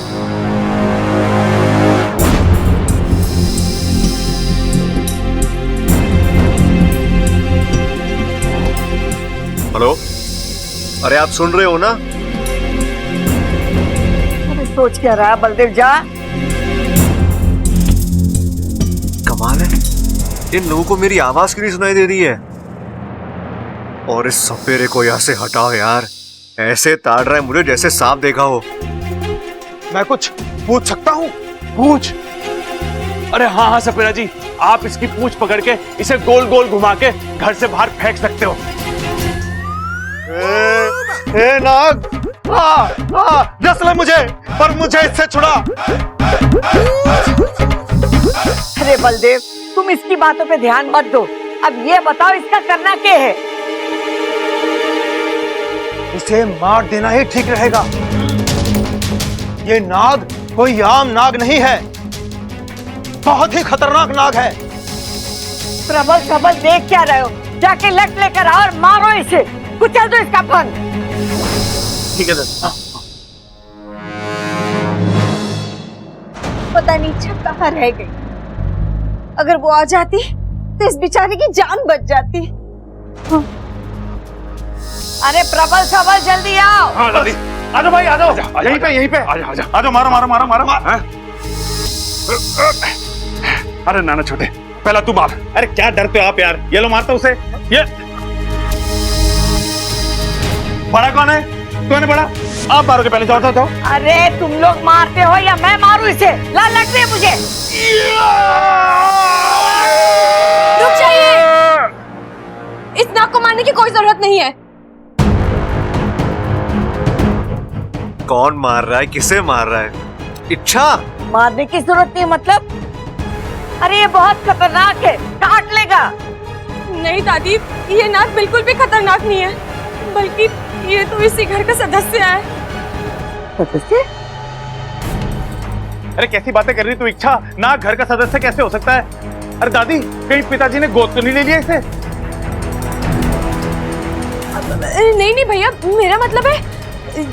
हेलो, अरे आप सुन रहे हो ना? अरे सोच क्या रहा है बलदेव? जा। कमाल है, इन लोगों को मेरी आवाज क्यों नहीं सुनाई दे रही है? और इस सपेरे को यहाँ से हटाओ यार, ऐसे ताड़ रहा है मुझे जैसे सांप देखा हो। मैं कुछ पूछ सकता हूँ? पूछ। अरे हाँ हाँ सपेरा जी, आप इसकी पूंछ पकड़ के इसे गोल गोल घुमा के घर से बाहर फेंक सकते हो। ए नाग, डस ले मुझे, पर मुझे इससे छुड़ा। अरे बलदेव, तुम इसकी बातों पे ध्यान मत दो। अब ये बताओ इसका करना क्या है? इसे मार देना ही ठीक रहेगा। ये नाग कोई आम नाग नहीं है, बहुत ही खतरनाक नाग है। प्रबल प्रबल देख क्या रहे हो? जाके लट लेकर आओ और मारो इसे, कुचल दो इसका फन। ठीक है सर। पता नहीं इच्छा कहाँ रह गई। अगर वो आ जाती तो इस बेचारे की जान बच जाती। अरे प्रबल प्रबल जल्दी आओ। हाँ दादी, आ जाओ भाई, आ जाओ। यहीं पे यहीं पे आ जाओ। मारो मारो मारो मारो। अरे नाना छोटे, पहला तू मार। अरे क्या डरते हो आप यार? ये लो मारता उसे। ये बड़ा कौन है? तू है ना बड़ा? आप मारोगे पहले। जाओ जाओ जाओ। अरे तुम लोग मारते हो या मैं मारूं इसे? ला लट रही है मुझे। रुक जाइए, इस नाग को मारने की कोई जरूरत नहीं है। कौन मार रहा है? किसे मार रहा है? इच्छा? मारने की जरूरत नहीं मतलब? अरे ये बहुत खतरनाक है, काट लेगा। नहीं दादी, ये नाग बिल्कुल भी खतरनाक नहीं है, बल्कि ये तो इसी घर का सदस्य है। सदस्य? अरे कैसी बातें कर रही तू इच्छा? ना घर का सदस्य कैसे हो सकता है? अरे दादी, कहीं पिताजी ने गोद तो नहीं ले लिया इसे? नहीं नहीं भैया, मेरा मतलब है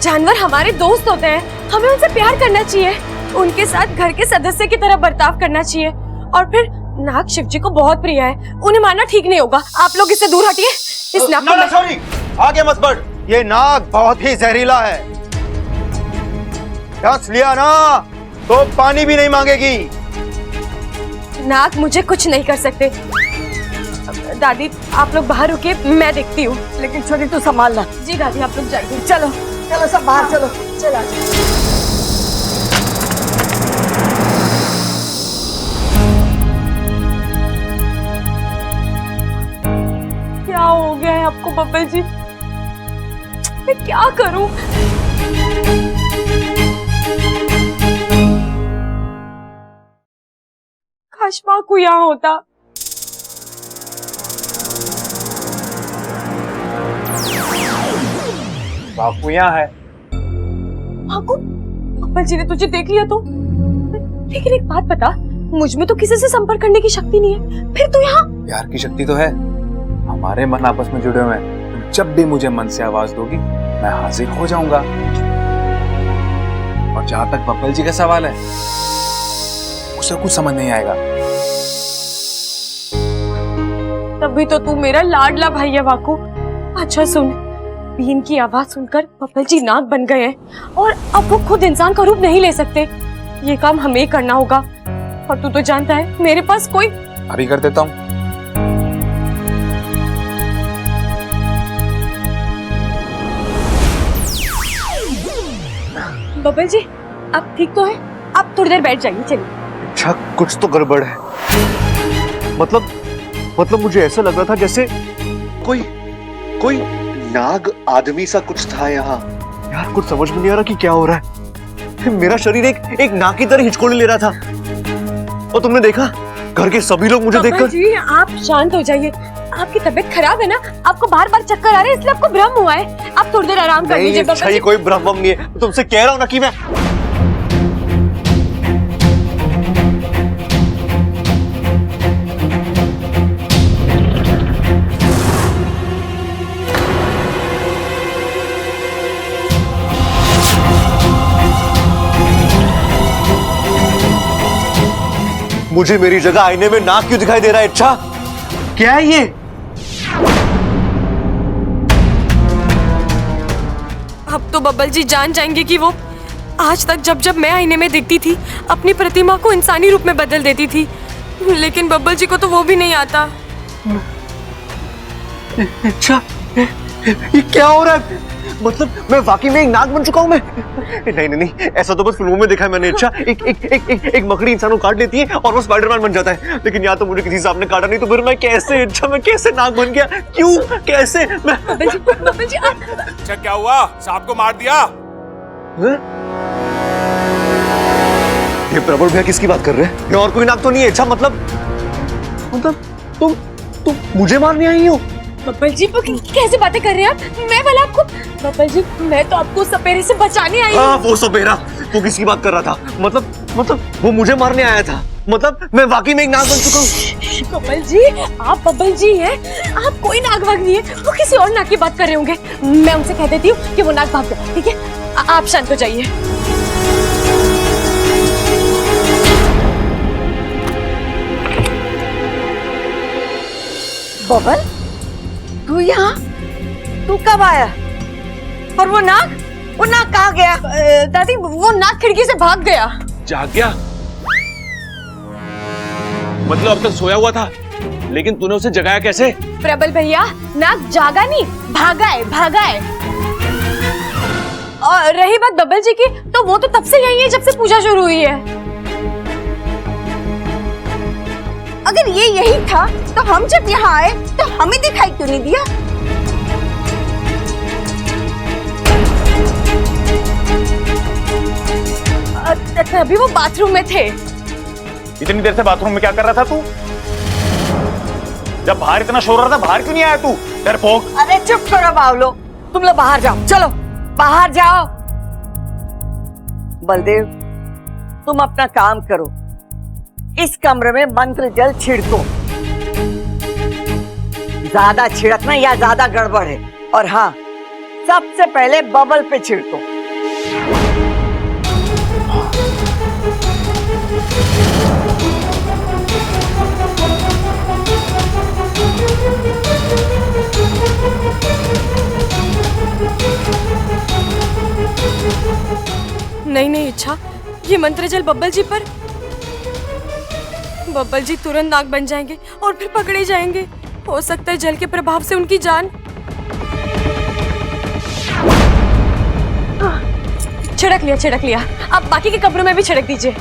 जानवर हमारे दोस्त होते हैं, हमें उनसे प्यार करना चाहिए, उनके साथ घर के सदस्य की तरह बर्ताव करना चाहिए। और फिर नाग शिव जी को बहुत प्रिय है, उन्हें मारना ठीक नहीं होगा। आप लोग इससे दूर हटिए। इस नाग को सॉरी, आगे मत बढ़। ये नाग बहुत ही जहरीला है, डस लिया ना तो पानी भी नहीं मांगेगी। नाग मुझे कुछ नहीं कर सकते। दादी आप लोग बाहर रुकिए, मैं देखती हूँ। लेकिन छोटी तू संभालना। जी दादी, आप लोग जाइए। चलो चलो सब बाहर चलो। चला क्या हो गया है आपको बब्बल जी? मैं क्या करूं? काश माँ को यहाँ होता। बापू यहाँ है। बापू, बब्बल जी ने तुझे देख लिया तो? लेकिन एक बात बता, मुझ में तो किसी से संपर्क करने की शक्ति नहीं है, फिर तू यहाँ? प्यार की शक्ति तो है, हमारे मन आपस में जुड़े हुए हैं। जब भी मुझे मन से आवाज दोगी, मैं हाजिर हो जाऊंगा। और जहां तक बब्बल जी का सवाल है, उसे कुछ समझ नहीं आएगा। तभी तो तू मेरा लाडला भाई है वाकू। अच्छा सुन, बीन की आवाज सुनकर बब्बल जी नाग बन गए हैं और अब वो खुद इंसान का रूप नहीं ले सकते। ये काम हमें ही करना होगा, और तू तो जानता है मेरे पास कोई। अभी कर देता हूँ। बब्बल जी आप ठीक तो है? आप थोड़ी देर बैठ जाइए। चलिए। अच्छा, कुछ तो गड़बड़ है। मतलब मुझे ऐसा लग रहा था जैसे कोई नाग आदमी सा कुछ था यहाँ। यार कुछ समझ में नहीं आ रहा कि क्या हो रहा है। मेरा शरीर एक नाग की तरह हिचकोले ले रहा था, और तुमने देखा घर के सभी लोग मुझे देखकर। जी आप शांत हो जाइए, आपकी तबीयत खराब है ना, आपको बार बार चक्कर आ रहे हैं, इसलिए आपको भ्रम हुआ है। आप थोड़ी देर आराम कर लीजिए। अच्छा, ये कोई भ्रम नहीं है, तुमसे कह रहा हूँ ना कि मैं। मुझे मेरी जगह आईने में नाक क्यों दिखाई दे रहा है? इच्छा क्या है ये? अब तो बब्बल जी जान जाएंगे कि वो आज तक जब जब मैं आईने में दिखती थी अपनी प्रतिमा को इंसानी रूप में बदल देती थी, लेकिन बब्बल जी को तो वो भी नहीं आता। अच्छा, ये क्या हो रहा है? मतलब मैं वाकई में एक नाग बन चुका हूं मैं? नहीं नहीं नहीं, ऐसा तो बस फिल्मों में देखा है मैंने। अच्छा, एक मकड़ी इंसानों काट लेती है और वो स्पाइडरमैन बन जाता है, लेकिन यहाँ तो मुझे किसी सांप ने काटा नहीं, तो फिर मैं कैसे? अच्छा, मैं कैसे नाग बन गया? क्यों? कैसे? मैं बब्बल जी अच्छा क्या हुआ? सांप को मार दिया? ये प्रबल भैया किसकी बात कर रहे हैं? ये और कोई नाग तो नहीं है? अच्छा, मतलब तुम मुझे मारने आई हो? बब्बल जी कैसे बातें कर रहे हैं आप? मैं वाला आपको? बब्बल जी मैं तो आपको सपेरे से बचाने आई हूँ। वो सपेरा, तू किसकी बात कर रहा था? मतलब वो मुझे मारने आया था? मतलब मैं वाकई में एक नाग बन चुका हूँ? बब्बल जी आप बब्बल जी हैं, आप कोई नाग वाग नहीं है, वो किसी और नाग की बात कर रहे होंगे। मैं उनसे कह देती हूँ कि वो नाग भाग गया, ठीक है? आप शांत हो जाइए। बबल, तू यहाँ? तू कब आया? और वो नाग कहाँ गया? दादी वो नाग खिड़की से भाग गया। जाग गया? मतलब अब तक सोया हुआ था, लेकिन तूने उसे जगाया कैसे? प्रबल भैया नाग जागा नहीं, भागा है। और रही बात बब्बल जी की, तो वो तो तब से यही है जब से पूजा शुरू हुई है। अगर ये यही था तो हम जब यहाँ आए तो हमें दिखाई क्यों नहीं दिया? अभी वो बाथरूम में थे। इतनी देर से बाथरूम में क्या कर रहा था तू? जब बाहर इतना शोर रहा था, बाहर क्यों नहीं आया तू? डरपोक। अरे चुप करो बावलो, तुम लोग बाहर जाओ, चलो बाहर जाओ। बलदेव, तुम अपना काम करो, इस कमरे में मंत्र जल छिड़को। ज्यादा छिड़कना या ज्यादा गड़बड़ है। और हाँ, सबसे पहले बबल पे छिड़को। नहीं इच्छा, ये मंत्र जल बब्बल जी पर। बब्बल जी तुरंत नाग बन जाएंगे और फिर पकड़े जाएंगे। हो सकता है जल के प्रभाव से उनकी जान। छिड़क लिया। अब बाकी के कमरों में भी छिड़क दीजिए।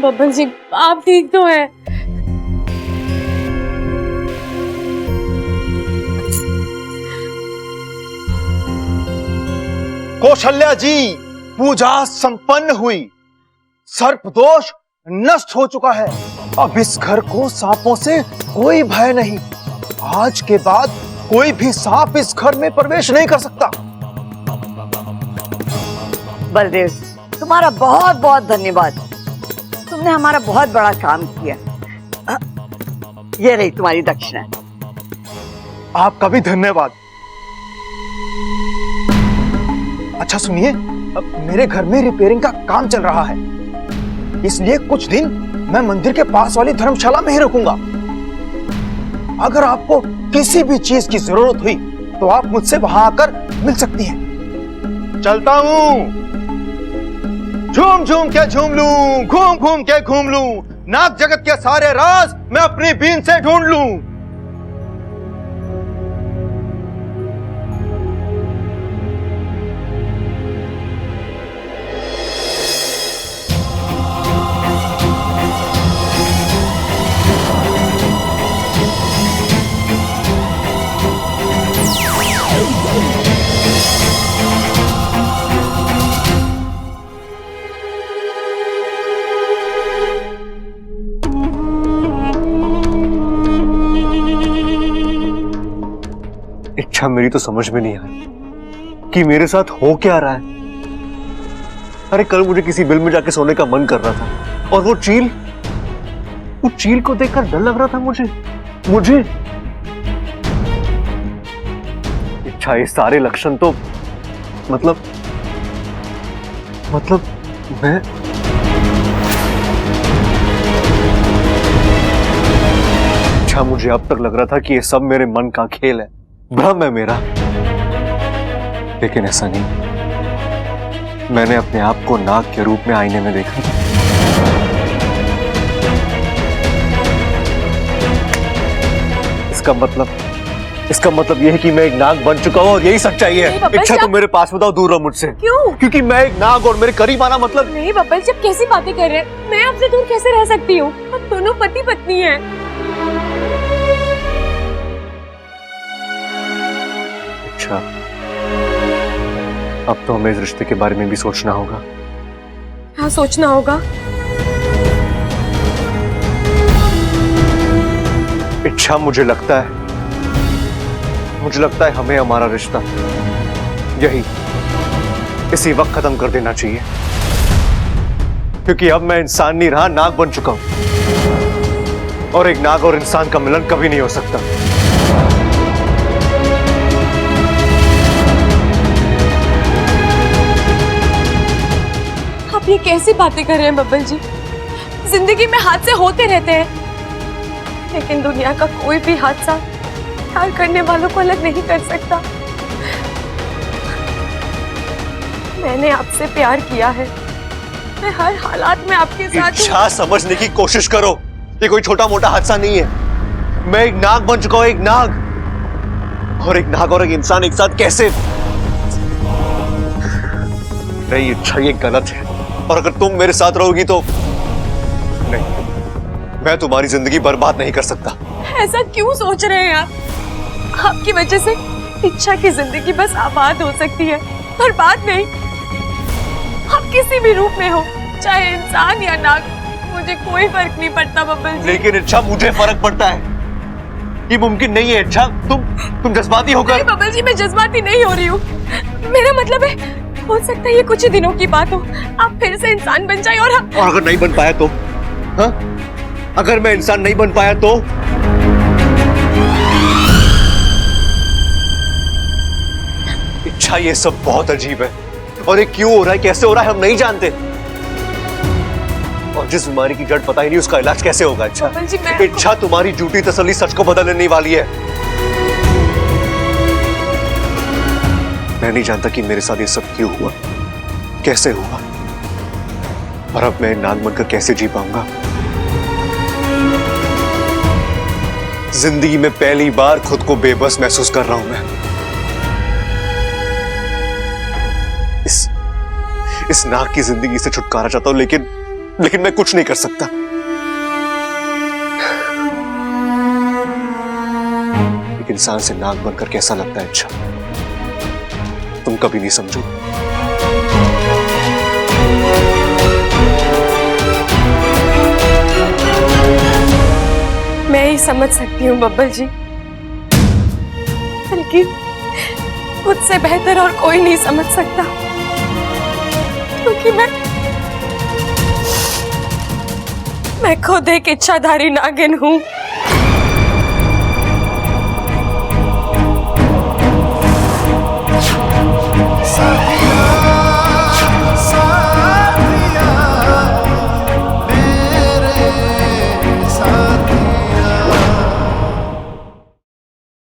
बब्बल जी आप ठीक तो हैं? कौशल्या जी, पूजा संपन्न हुई, सर्प दोष नष्ट हो चुका है। अब इस घर को सांपों से कोई भय नहीं। आज के बाद कोई भी सांप इस घर में प्रवेश नहीं कर सकता। बलदेव, तुम्हारा बहुत बहुत धन्यवाद, तुमने हमारा बहुत बड़ा काम किया। ये रही तुम्हारी दक्षिणा। आपका भी धन्यवाद। अच्छा सुनिए, मेरे घर में रिपेयरिंग का काम चल रहा है, इसलिए कुछ दिन मैं मंदिर के पास वाली धर्मशाला में ही रुकूंगा। अगर आपको किसी भी चीज की जरूरत हुई तो आप मुझसे वहां आकर मिल सकती हैं। चलता हूं। झूम झूम के झूम लूं, घूम घूम के घूम लूं, नाग जगत के सारे राज मैं अपनी बीन से ढूंढ लूं। इच्छा मेरी तो समझ में नहीं आई कि मेरे साथ हो क्या रहा है। अरे कल मुझे किसी बिल में जाके सोने का मन कर रहा था, और वो चील को देखकर डर लग रहा था मुझे। इच्छा, ये सारे लक्षण तो मतलब मतलब मैं अच्छा, मुझे अब तक लग रहा था कि ये सब मेरे मन का खेल है, भ्रम है मेरा, लेकिन ऐसा नहीं। मैंने अपने आप को नाग के रूप में आईने में देखा। इसका मतलब यह है कि मैं एक नाग बन चुका हूं और यही सच्चाई है। इच्छा तुम मेरे पास बताओ, दूर रहो मुझसे। क्यों? क्योंकि मैं एक नाग और मेरे करीब आना मतलब। नहीं बब्बल जी, आप कैसी बातें कर रहे हैं? मैं आपसे दूर कैसे रह सकती हूँ? हम दोनों पति पत्नी हैं। अच्छा, अब तो हमें इस रिश्ते के बारे में भी सोचना होगा। हाँ, सोचना होगा। इच्छा, मुझे लगता है हमें हमारा रिश्ता इसी वक्त खत्म कर देना चाहिए, क्योंकि अब मैं इंसान नहीं रहा, नाग बन चुका हूं और एक नाग और इंसान का मिलन कभी नहीं हो सकता। आप ये कैसी बातें कर रहे हैं बब्बल जी? जिंदगी में हादसे होते रहते हैं, लेकिन दुनिया का कोई भी हादसा प्यार करने वालों को अलग नहीं कर सकता। मैंने आपसे प्यार किया है, मैं हर हालात में आपके साथ हूं। इच्छा, समझने की कोशिश करो, ये कोई छोटा मोटा हादसा नहीं है। मैं एक नाग बन चुका हूं, एक नाग और एक इंसान एक साथ कैसे? नहीं इच्छा, ये गलत है, और अगर तुम मेरे साथ रहोगी तो नहीं, मैं तुम्हारी जिंदगी बर्बाद नहीं कर सकता। ऐसा क्यों सोच रहे हैं आप? आपकी वजह से इच्छा की जिंदगी बस आबाद हो सकती है, बर्बाद नहीं। आप किसी भी रूप में हो, चाहे इंसान या नाग, मुझे कोई फर्क नहीं पड़ता बब्बल जी। लेकिन इच्छा, मुझे फर्क पड़ता है। ये मुमकिन नहीं है इच्छा, तुम जज्बाती होकर। नहीं बब्बल जी, मैं जज्बाती नहीं हो रही हूँ। मेरा मतलब है, हो सकता है ये कुछ ही दिनों की बात हो, आप फिर से इंसान बन जाए और अगर नहीं बन पाया तो? हाँ? अगर मैं इंसान नहीं बन पाया तो? इच्छा, ये सब बहुत अजीब है, और ये क्यों हो रहा है, कैसे हो रहा है, हम नहीं जानते। और जिस बीमारी की जड़ पता ही नहीं, उसका इलाज कैसे होगा? इच्छा, तुम्हारी झूठी तसल्ली सच को बदलने वाली है। मैं नहीं जानता कि मेरे साथ ये सब क्यों हुआ, कैसे हुआ, और अब मैं नाग बनकर कैसे जी पाऊंगा। जिंदगी में पहली बार खुद को बेबस महसूस कर रहा हूं मैं। इस नाग की जिंदगी से छुटकारा चाहता हूं, लेकिन मैं कुछ नहीं कर सकता। एक इंसान से नाग बनकर कैसा लगता है इच्छा, तुम कभी नहीं समझो। मैं ही समझ सकती हूँ बब्बल जी, बल्कि मुझसे बेहतर और कोई नहीं समझ सकता, क्योंकि मैं खुद एक इच्छाधारी नागिन हूँ।